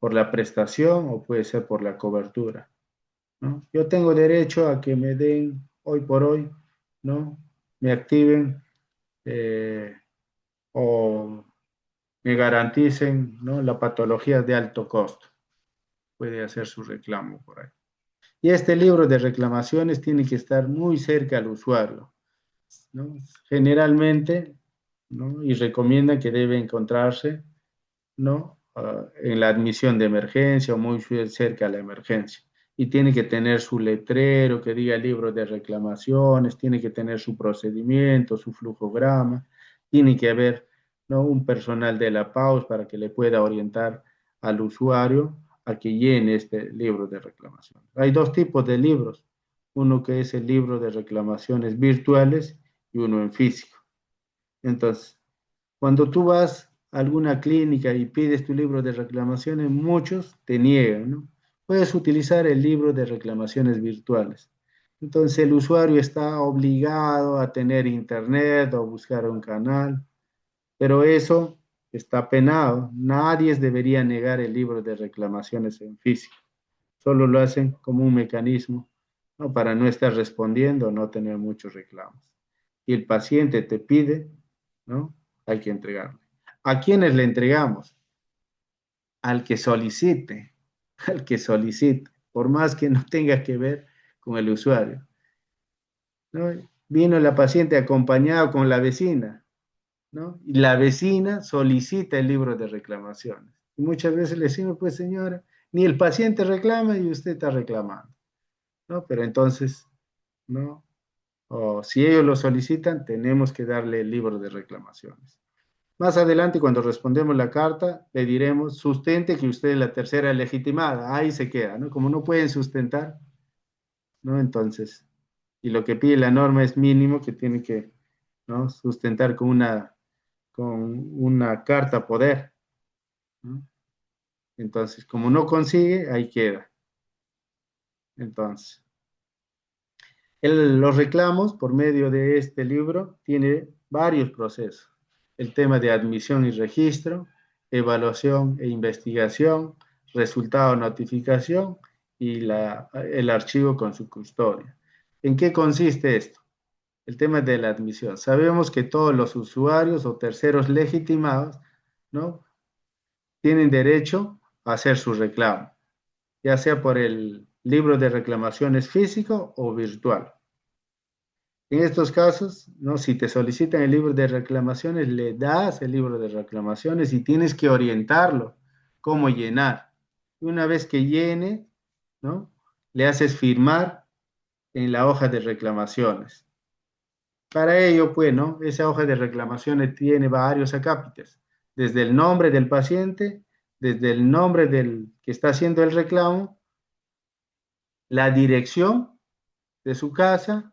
por la prestación, o puede ser por la cobertura, ¿no? Yo tengo derecho a que me den hoy por hoy, ¿no?, me activen o me garanticen, ¿no?, la patología de alto costo. Puede hacer su reclamo por ahí. Y este libro de reclamaciones tiene que estar muy cerca al usuario, ¿no? Generalmente, ¿no?, y recomienda que debe encontrarse, ¿no?, en la admisión de emergencia o muy cerca a la emergencia. Y tiene que tener su letrero que diga libro de reclamaciones, tiene que tener su procedimiento, su flujograma, tiene que haber, ¿no?, un personal de la PAUS para que le pueda orientar al usuario a que llene este libro de reclamaciones. Hay dos tipos de libros, uno que es el libro de reclamaciones virtuales y uno en físico. Entonces, cuando tú vas a alguna clínica y pides tu libro de reclamaciones, muchos te niegan, ¿no? Puedes utilizar el libro de reclamaciones virtuales. Entonces, el usuario está obligado a tener internet o buscar un canal, pero eso está penado. Nadie debería negar el libro de reclamaciones en físico. Solo lo hacen como un mecanismo, ¿no?, para no estar respondiendo, no tener muchos reclamos. Y el paciente te pide, ¿no?, hay que entregarle. ¿A quiénes le entregamos? Al que solicite, al que solicite, por más que no tenga que ver con el usuario, ¿no? Vino la paciente acompañada con la vecina, ¿no? Y la vecina solicita el libro de reclamaciones. Y muchas veces le decimos, pues señora, ni el paciente reclama y usted está reclamando, ¿no? Pero entonces, ¿no? O si ellos lo solicitan, tenemos que darle el libro de reclamaciones. Más adelante, cuando respondemos la carta, le diremos, sustente que usted es la tercera legitimada. Ahí se queda, ¿no? Como no pueden sustentar, ¿no? Entonces, y lo que pide la norma es mínimo que tiene que, ¿no?, sustentar con una carta poder, ¿no? Entonces, como no consigue, ahí queda. Entonces, los reclamos por medio de este libro tiene varios procesos. El tema de admisión y registro, evaluación e investigación, resultado, notificación y el archivo con su custodia. ¿En qué consiste esto? El tema de la admisión. Sabemos que todos los usuarios o terceros legitimados, ¿no?, tienen derecho a hacer su reclamo, ya sea por el libro de reclamaciones físico o virtual. En estos casos, ¿no?, si te solicitan el libro de reclamaciones, le das el libro de reclamaciones y tienes que orientarlo cómo llenar. Y una vez que llene, ¿no?, le haces firmar en la hoja de reclamaciones. Para ello, pues, ¿no?, esa hoja de reclamaciones tiene varios acápites, desde el nombre del paciente, desde el nombre del que está haciendo el reclamo, la dirección de su casa,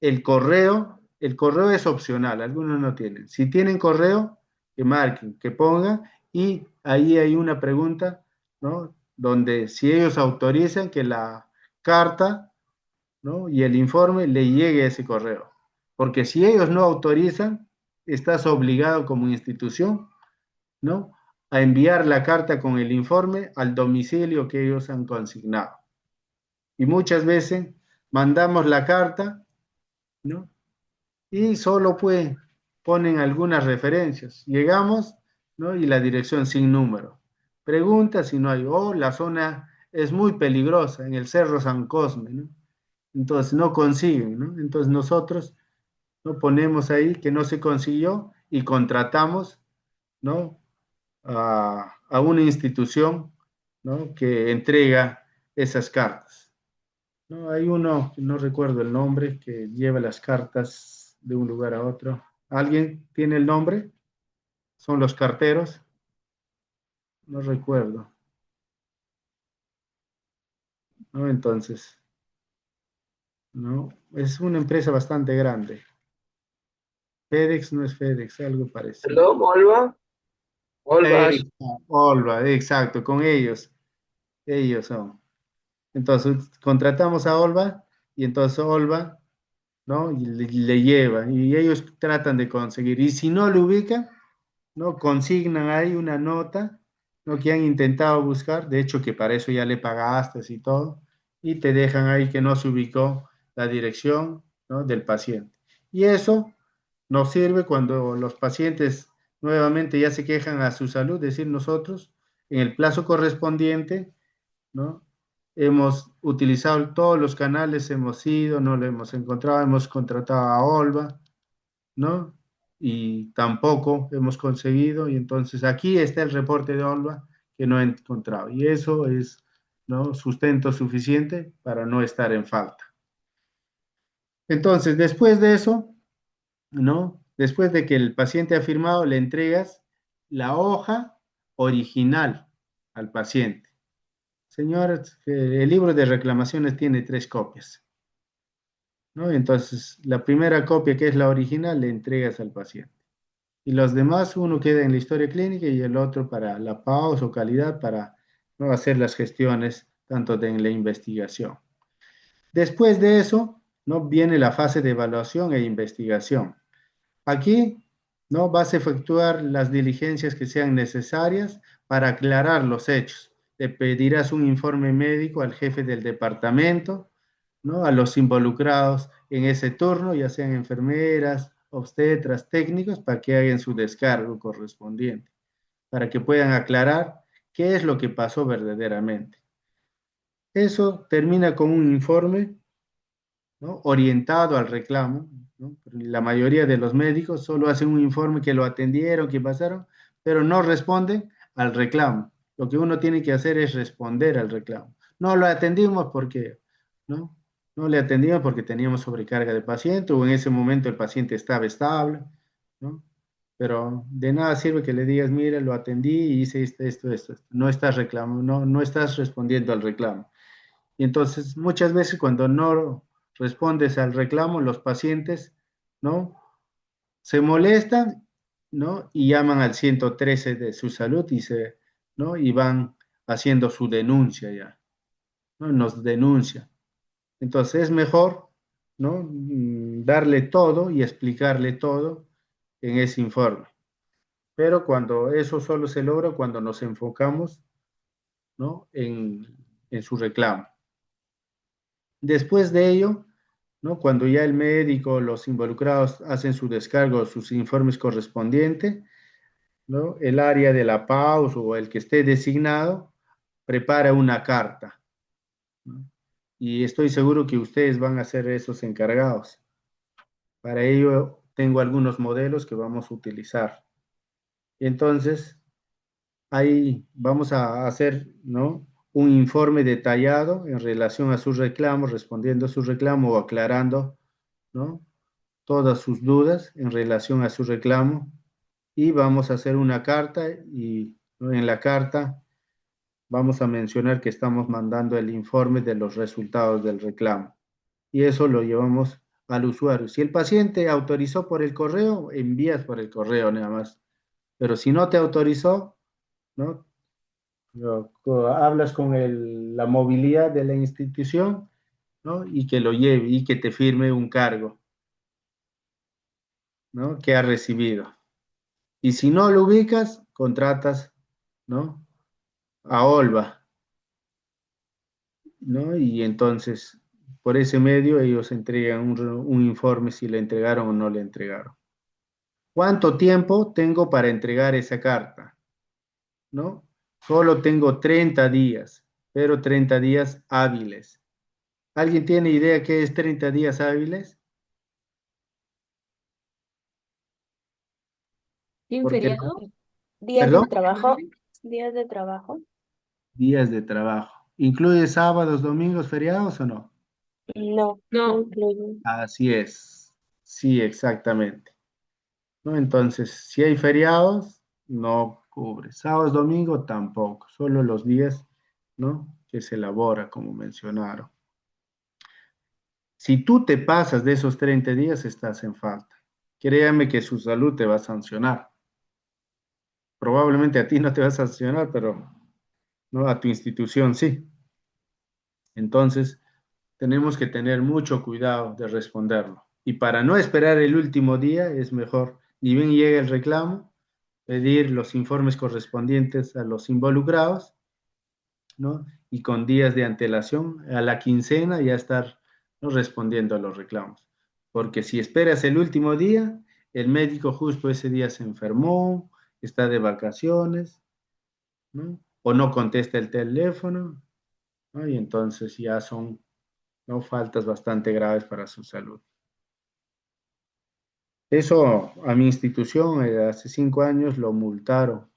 el correo es opcional, algunos no tienen. Si tienen correo, que marquen, que pongan, y ahí hay una pregunta, ¿no? Donde si ellos autorizan que la carta, ¿no? Y el informe le llegue a ese correo. Porque si ellos no autorizan, estás obligado como institución, ¿no? A enviar la carta con el informe al domicilio que ellos han consignado. Y muchas veces mandamos la carta, ¿no? Y solo pues ponen algunas referencias. Llegamos, ¿no? Y la dirección sin número. Pregunta si no hay, la zona es muy peligrosa en el Cerro San Cosme, ¿no? Entonces no consiguen, ¿no? Entonces nosotros no ponemos ahí que no se consiguió y contratamos, ¿no? A una institución, ¿no? Que entrega esas cartas. No, hay uno, no recuerdo el nombre, que lleva las cartas de un lugar a otro. ¿Alguien tiene el nombre? ¿Son los carteros? No recuerdo, ¿no? Entonces, ¿no? Es una empresa bastante grande. FedEx no es FedEx, algo parecido. Hello, Olva. Olva. Olva, exacto, con ellos son. Entonces, contratamos a Olva y entonces Olva, ¿no? Y le lleva y ellos tratan de conseguir. Y si no lo ubican, ¿no? Consignan ahí una nota, ¿no? Que han intentado buscar, de hecho que para eso ya le pagaste y todo, y te dejan ahí que no se ubicó la dirección, ¿no? Del paciente. Y eso nos sirve cuando los pacientes nuevamente ya se quejan a su salud, es decir, nosotros en el plazo correspondiente, ¿no? Hemos utilizado todos los canales, hemos ido, no lo hemos encontrado, hemos contratado a Olva, ¿no? Y tampoco hemos conseguido, y entonces aquí está el reporte de Olva que no he encontrado, y eso es, ¿no? Sustento suficiente para no estar en falta. Entonces, después de eso, ¿no? Después de que el paciente ha firmado, le entregas la hoja original al paciente. Señor, el libro de reclamaciones tiene 3 copias, ¿no? Entonces, la primera copia, que es la original, le entregas al paciente. Y los demás, uno queda en la historia clínica y el otro para la pausa o calidad para, ¿no? Hacer las gestiones tanto de en la investigación. Después de eso, ¿no? Viene la fase de evaluación e investigación. Aquí, ¿no? Vas a efectuar las diligencias que sean necesarias para aclarar los hechos. Le pedirás un informe médico al jefe del departamento, ¿no? A los involucrados en ese turno, ya sean enfermeras, obstetras, técnicos, para que hagan su descargo correspondiente, para que puedan aclarar qué es lo que pasó verdaderamente. Eso termina con un informe, ¿no? Orientado al reclamo, ¿no? La mayoría de los médicos solo hacen un informe que lo atendieron, que pasaron, pero no responden al reclamo. Lo que uno tiene que hacer es responder al reclamo. No lo atendimos porque, ¿no? No le atendimos porque teníamos sobrecarga de paciente o en ese momento el paciente estaba estable, ¿no? Pero de nada sirve que le digas, mira, lo atendí y hice esto. No estás reclamando, no estás respondiendo al reclamo. Y entonces, muchas veces cuando no respondes al reclamo, los pacientes, ¿no? Se molestan, ¿no? Y llaman al 113 de su salud ¿no? Y van haciendo su denuncia ya, ¿no? Nos denuncia. Entonces, es mejor, ¿no? Darle todo y explicarle todo en ese informe. Pero cuando eso solo se logra cuando nos enfocamos, ¿no? En su reclamo. Después de ello, ¿no? Cuando ya el médico, los involucrados hacen su descargo, sus informes correspondientes, ¿no? El área de la PAUS o el que esté designado prepara una carta, ¿no? Y estoy seguro que ustedes van a ser esos encargados. Para ello tengo algunos modelos que vamos a utilizar. Entonces, ahí vamos a hacer, ¿no? Un informe detallado en relación a sus reclamos, respondiendo a su reclamo o aclarando, ¿no? Todas sus dudas en relación a su reclamo y vamos a hacer una carta y, ¿no? En la carta vamos a mencionar que estamos mandando el informe de los resultados del reclamo. Y eso lo llevamos al usuario. Si el paciente autorizó por el correo, envías por el correo nada más. Pero si no te autorizó, ¿no? Hablas con la movilidad de la institución, ¿no? Y que lo lleve y que te firme un cargo, ¿no? Que ha recibido. Y si no lo ubicas, contratas, ¿no? A Olva, ¿no? Y entonces, por ese medio, ellos entregan un informe si le entregaron o no le entregaron. ¿Cuánto tiempo tengo para entregar esa carta? ¿No? Solo tengo 30 días, pero 30 días hábiles. ¿Alguien tiene idea qué es 30 días hábiles? ¿Tiene un Porque, feriado? Días de perdón, trabajo, días de trabajo. días de trabajo. ¿Incluye sábados, domingos, feriados o no? No, no No, incluye. Así es. Sí, exactamente. ¿No? Entonces, si hay feriados, no cubre. Sábados, domingo tampoco. Solo los días, ¿no? Que se elabora, como mencionaron. Si tú te pasas de esos 30 días, estás en falta. Créame que su salud te va a sancionar. Probablemente a ti no te va a sancionar, pero no a tu institución sí. Entonces, tenemos que tener mucho cuidado de responderlo. Y para no esperar el último día, es mejor, ni bien llegue el reclamo, pedir los informes correspondientes a los involucrados, ¿no? Y con días de antelación, a la quincena, ya estar, ¿no? Respondiendo a los reclamos. Porque si esperas el último día, el médico justo ese día se enfermó, está de vacaciones, ¿no? O no contesta el teléfono, ¿no? Y entonces ya son, ¿no? Faltas bastante graves para su salud. Eso a mi institución hace 5 años lo multaron,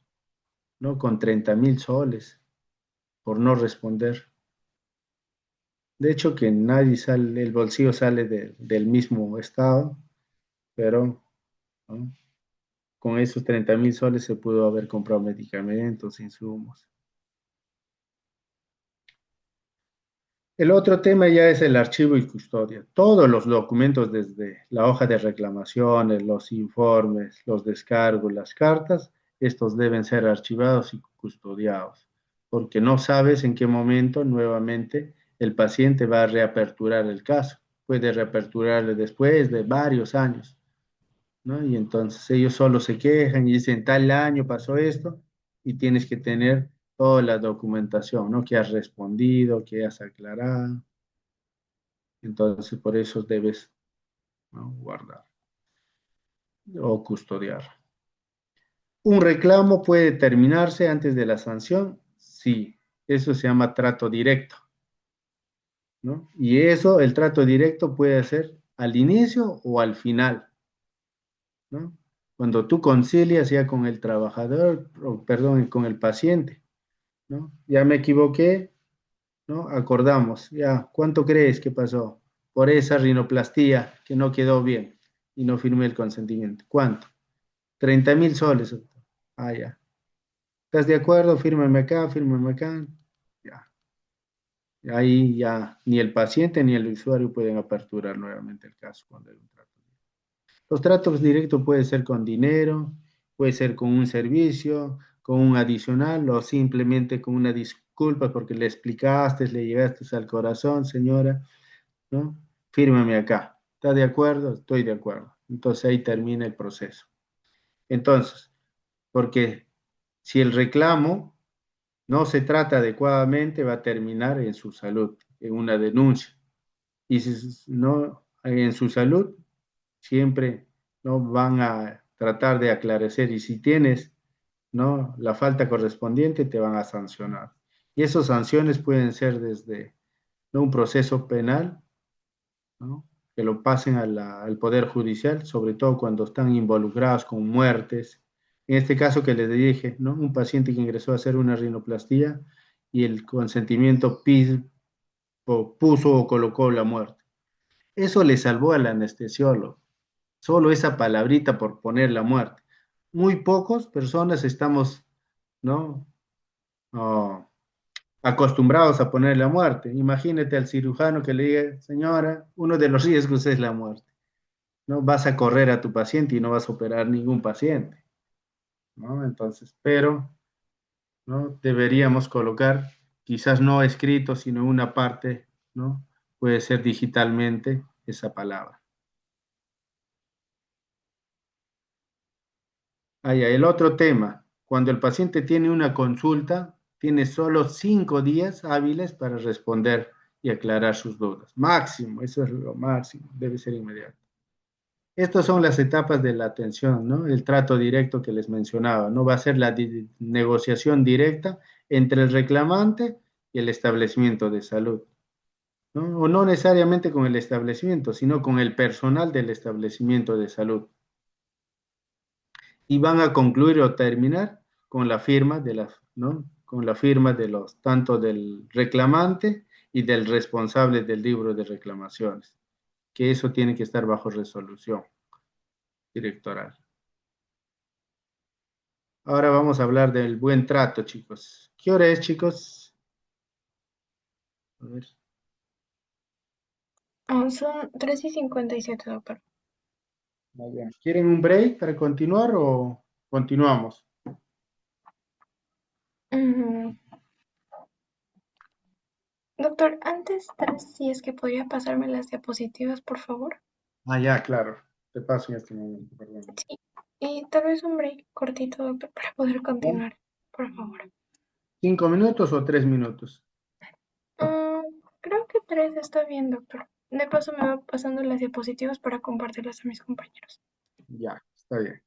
¿no? Con 30.000 soles por no responder. De hecho, que nadie sale, el bolsillo sale del mismo estado, pero, ¿no? Con esos 30.000 soles se pudo haber comprado medicamentos, insumos. El otro tema ya es el archivo y custodia. Todos los documentos, desde la hoja de reclamaciones, los informes, los descargos, las cartas, estos deben ser archivados y custodiados, porque no sabes en qué momento nuevamente el paciente va a reaperturar el caso. Puede reaperturarlo después de varios años, ¿no? Y entonces ellos solo se quejan y dicen, tal año pasó esto, y tienes que tener toda la documentación, ¿no? Que has respondido, que has aclarado. Entonces, por eso debes, ¿no? Guardar o custodiar. ¿Un reclamo puede terminarse antes de la sanción? Sí, eso se llama trato directo, ¿no? Y eso, el trato directo puede ser al inicio o al final, ¿no? Cuando tú concilias ya con el trabajador, o, perdón, con el paciente, ¿no? Ya me equivoqué, ¿no? Acordamos, ya, ¿cuánto crees que pasó por esa rinoplastía que no quedó bien y no firmé el consentimiento? ¿Cuánto? 30.000 soles. Ah, ya. ¿Estás de acuerdo? Fírmame acá, fírmame acá. Ya. Ahí ya ni el paciente ni el usuario pueden aperturar nuevamente el caso cuando hay un trato. Los tratos directos puede ser con dinero, puede ser con un servicio, con un adicional o simplemente con una disculpa porque le explicaste, le llegaste al corazón, señora, ¿no? Fírmame acá. ¿Está de acuerdo? Estoy de acuerdo. Entonces ahí termina el proceso. Entonces, porque si el reclamo no se trata adecuadamente, va a terminar en su salud, en una denuncia. Y si no, en su salud, siempre, ¿no? Van a tratar de aclarecer. Y si tienes, ¿no? La falta correspondiente, te van a sancionar. Y esas sanciones pueden ser desde, ¿no? Un proceso penal, ¿no? Que lo pasen al Poder Judicial, sobre todo cuando están involucrados con muertes. En este caso que les dije, ¿no? Un paciente que ingresó a hacer una rinoplastía y el consentimiento puso o colocó la muerte. Eso le salvó al anestesiólogo. Solo esa palabrita por poner la muerte. Muy pocas personas estamos, ¿no? Oh, acostumbrados a poner la muerte. Imagínate al cirujano que le diga, señora, uno de los riesgos es la muerte. No vas a correr a tu paciente y no vas a operar ningún paciente, ¿no? Entonces, pero, ¿no? Deberíamos colocar, quizás no escrito, sino una parte, ¿no? Puede ser digitalmente esa palabra. El otro tema, cuando el paciente tiene una consulta, tiene solo 5 días hábiles para responder y aclarar sus dudas. Máximo, eso es lo máximo, debe ser inmediato. Estas son las etapas de la atención, ¿no? El trato directo que les mencionaba, ¿no? Va a ser la negociación directa entre el reclamante y el establecimiento de salud, ¿no? O no necesariamente con el establecimiento, sino con el personal del establecimiento de salud. Y van a concluir o terminar con la firma de las, ¿no? Con la firma de los, tanto del reclamante y del responsable del libro de reclamaciones, que eso tiene que estar bajo resolución directoral. Ahora vamos a hablar del buen trato, chicos. ¿Qué hora es, chicos? A ver. Son 3:57, doctor. Muy bien. ¿Quieren un break para continuar o continuamos? Mm, Doctor, antes, tal vez si es que podría pasarme las diapositivas, por favor. Ya, claro. Te paso en este momento, perdón. Sí, y tal vez un break cortito, doctor, para poder continuar, por favor. 5 minutos o 3 minutos. Creo que 3 está bien, doctor. De paso me va pasando las diapositivas para compartirlas a mis compañeros. Ya, está bien.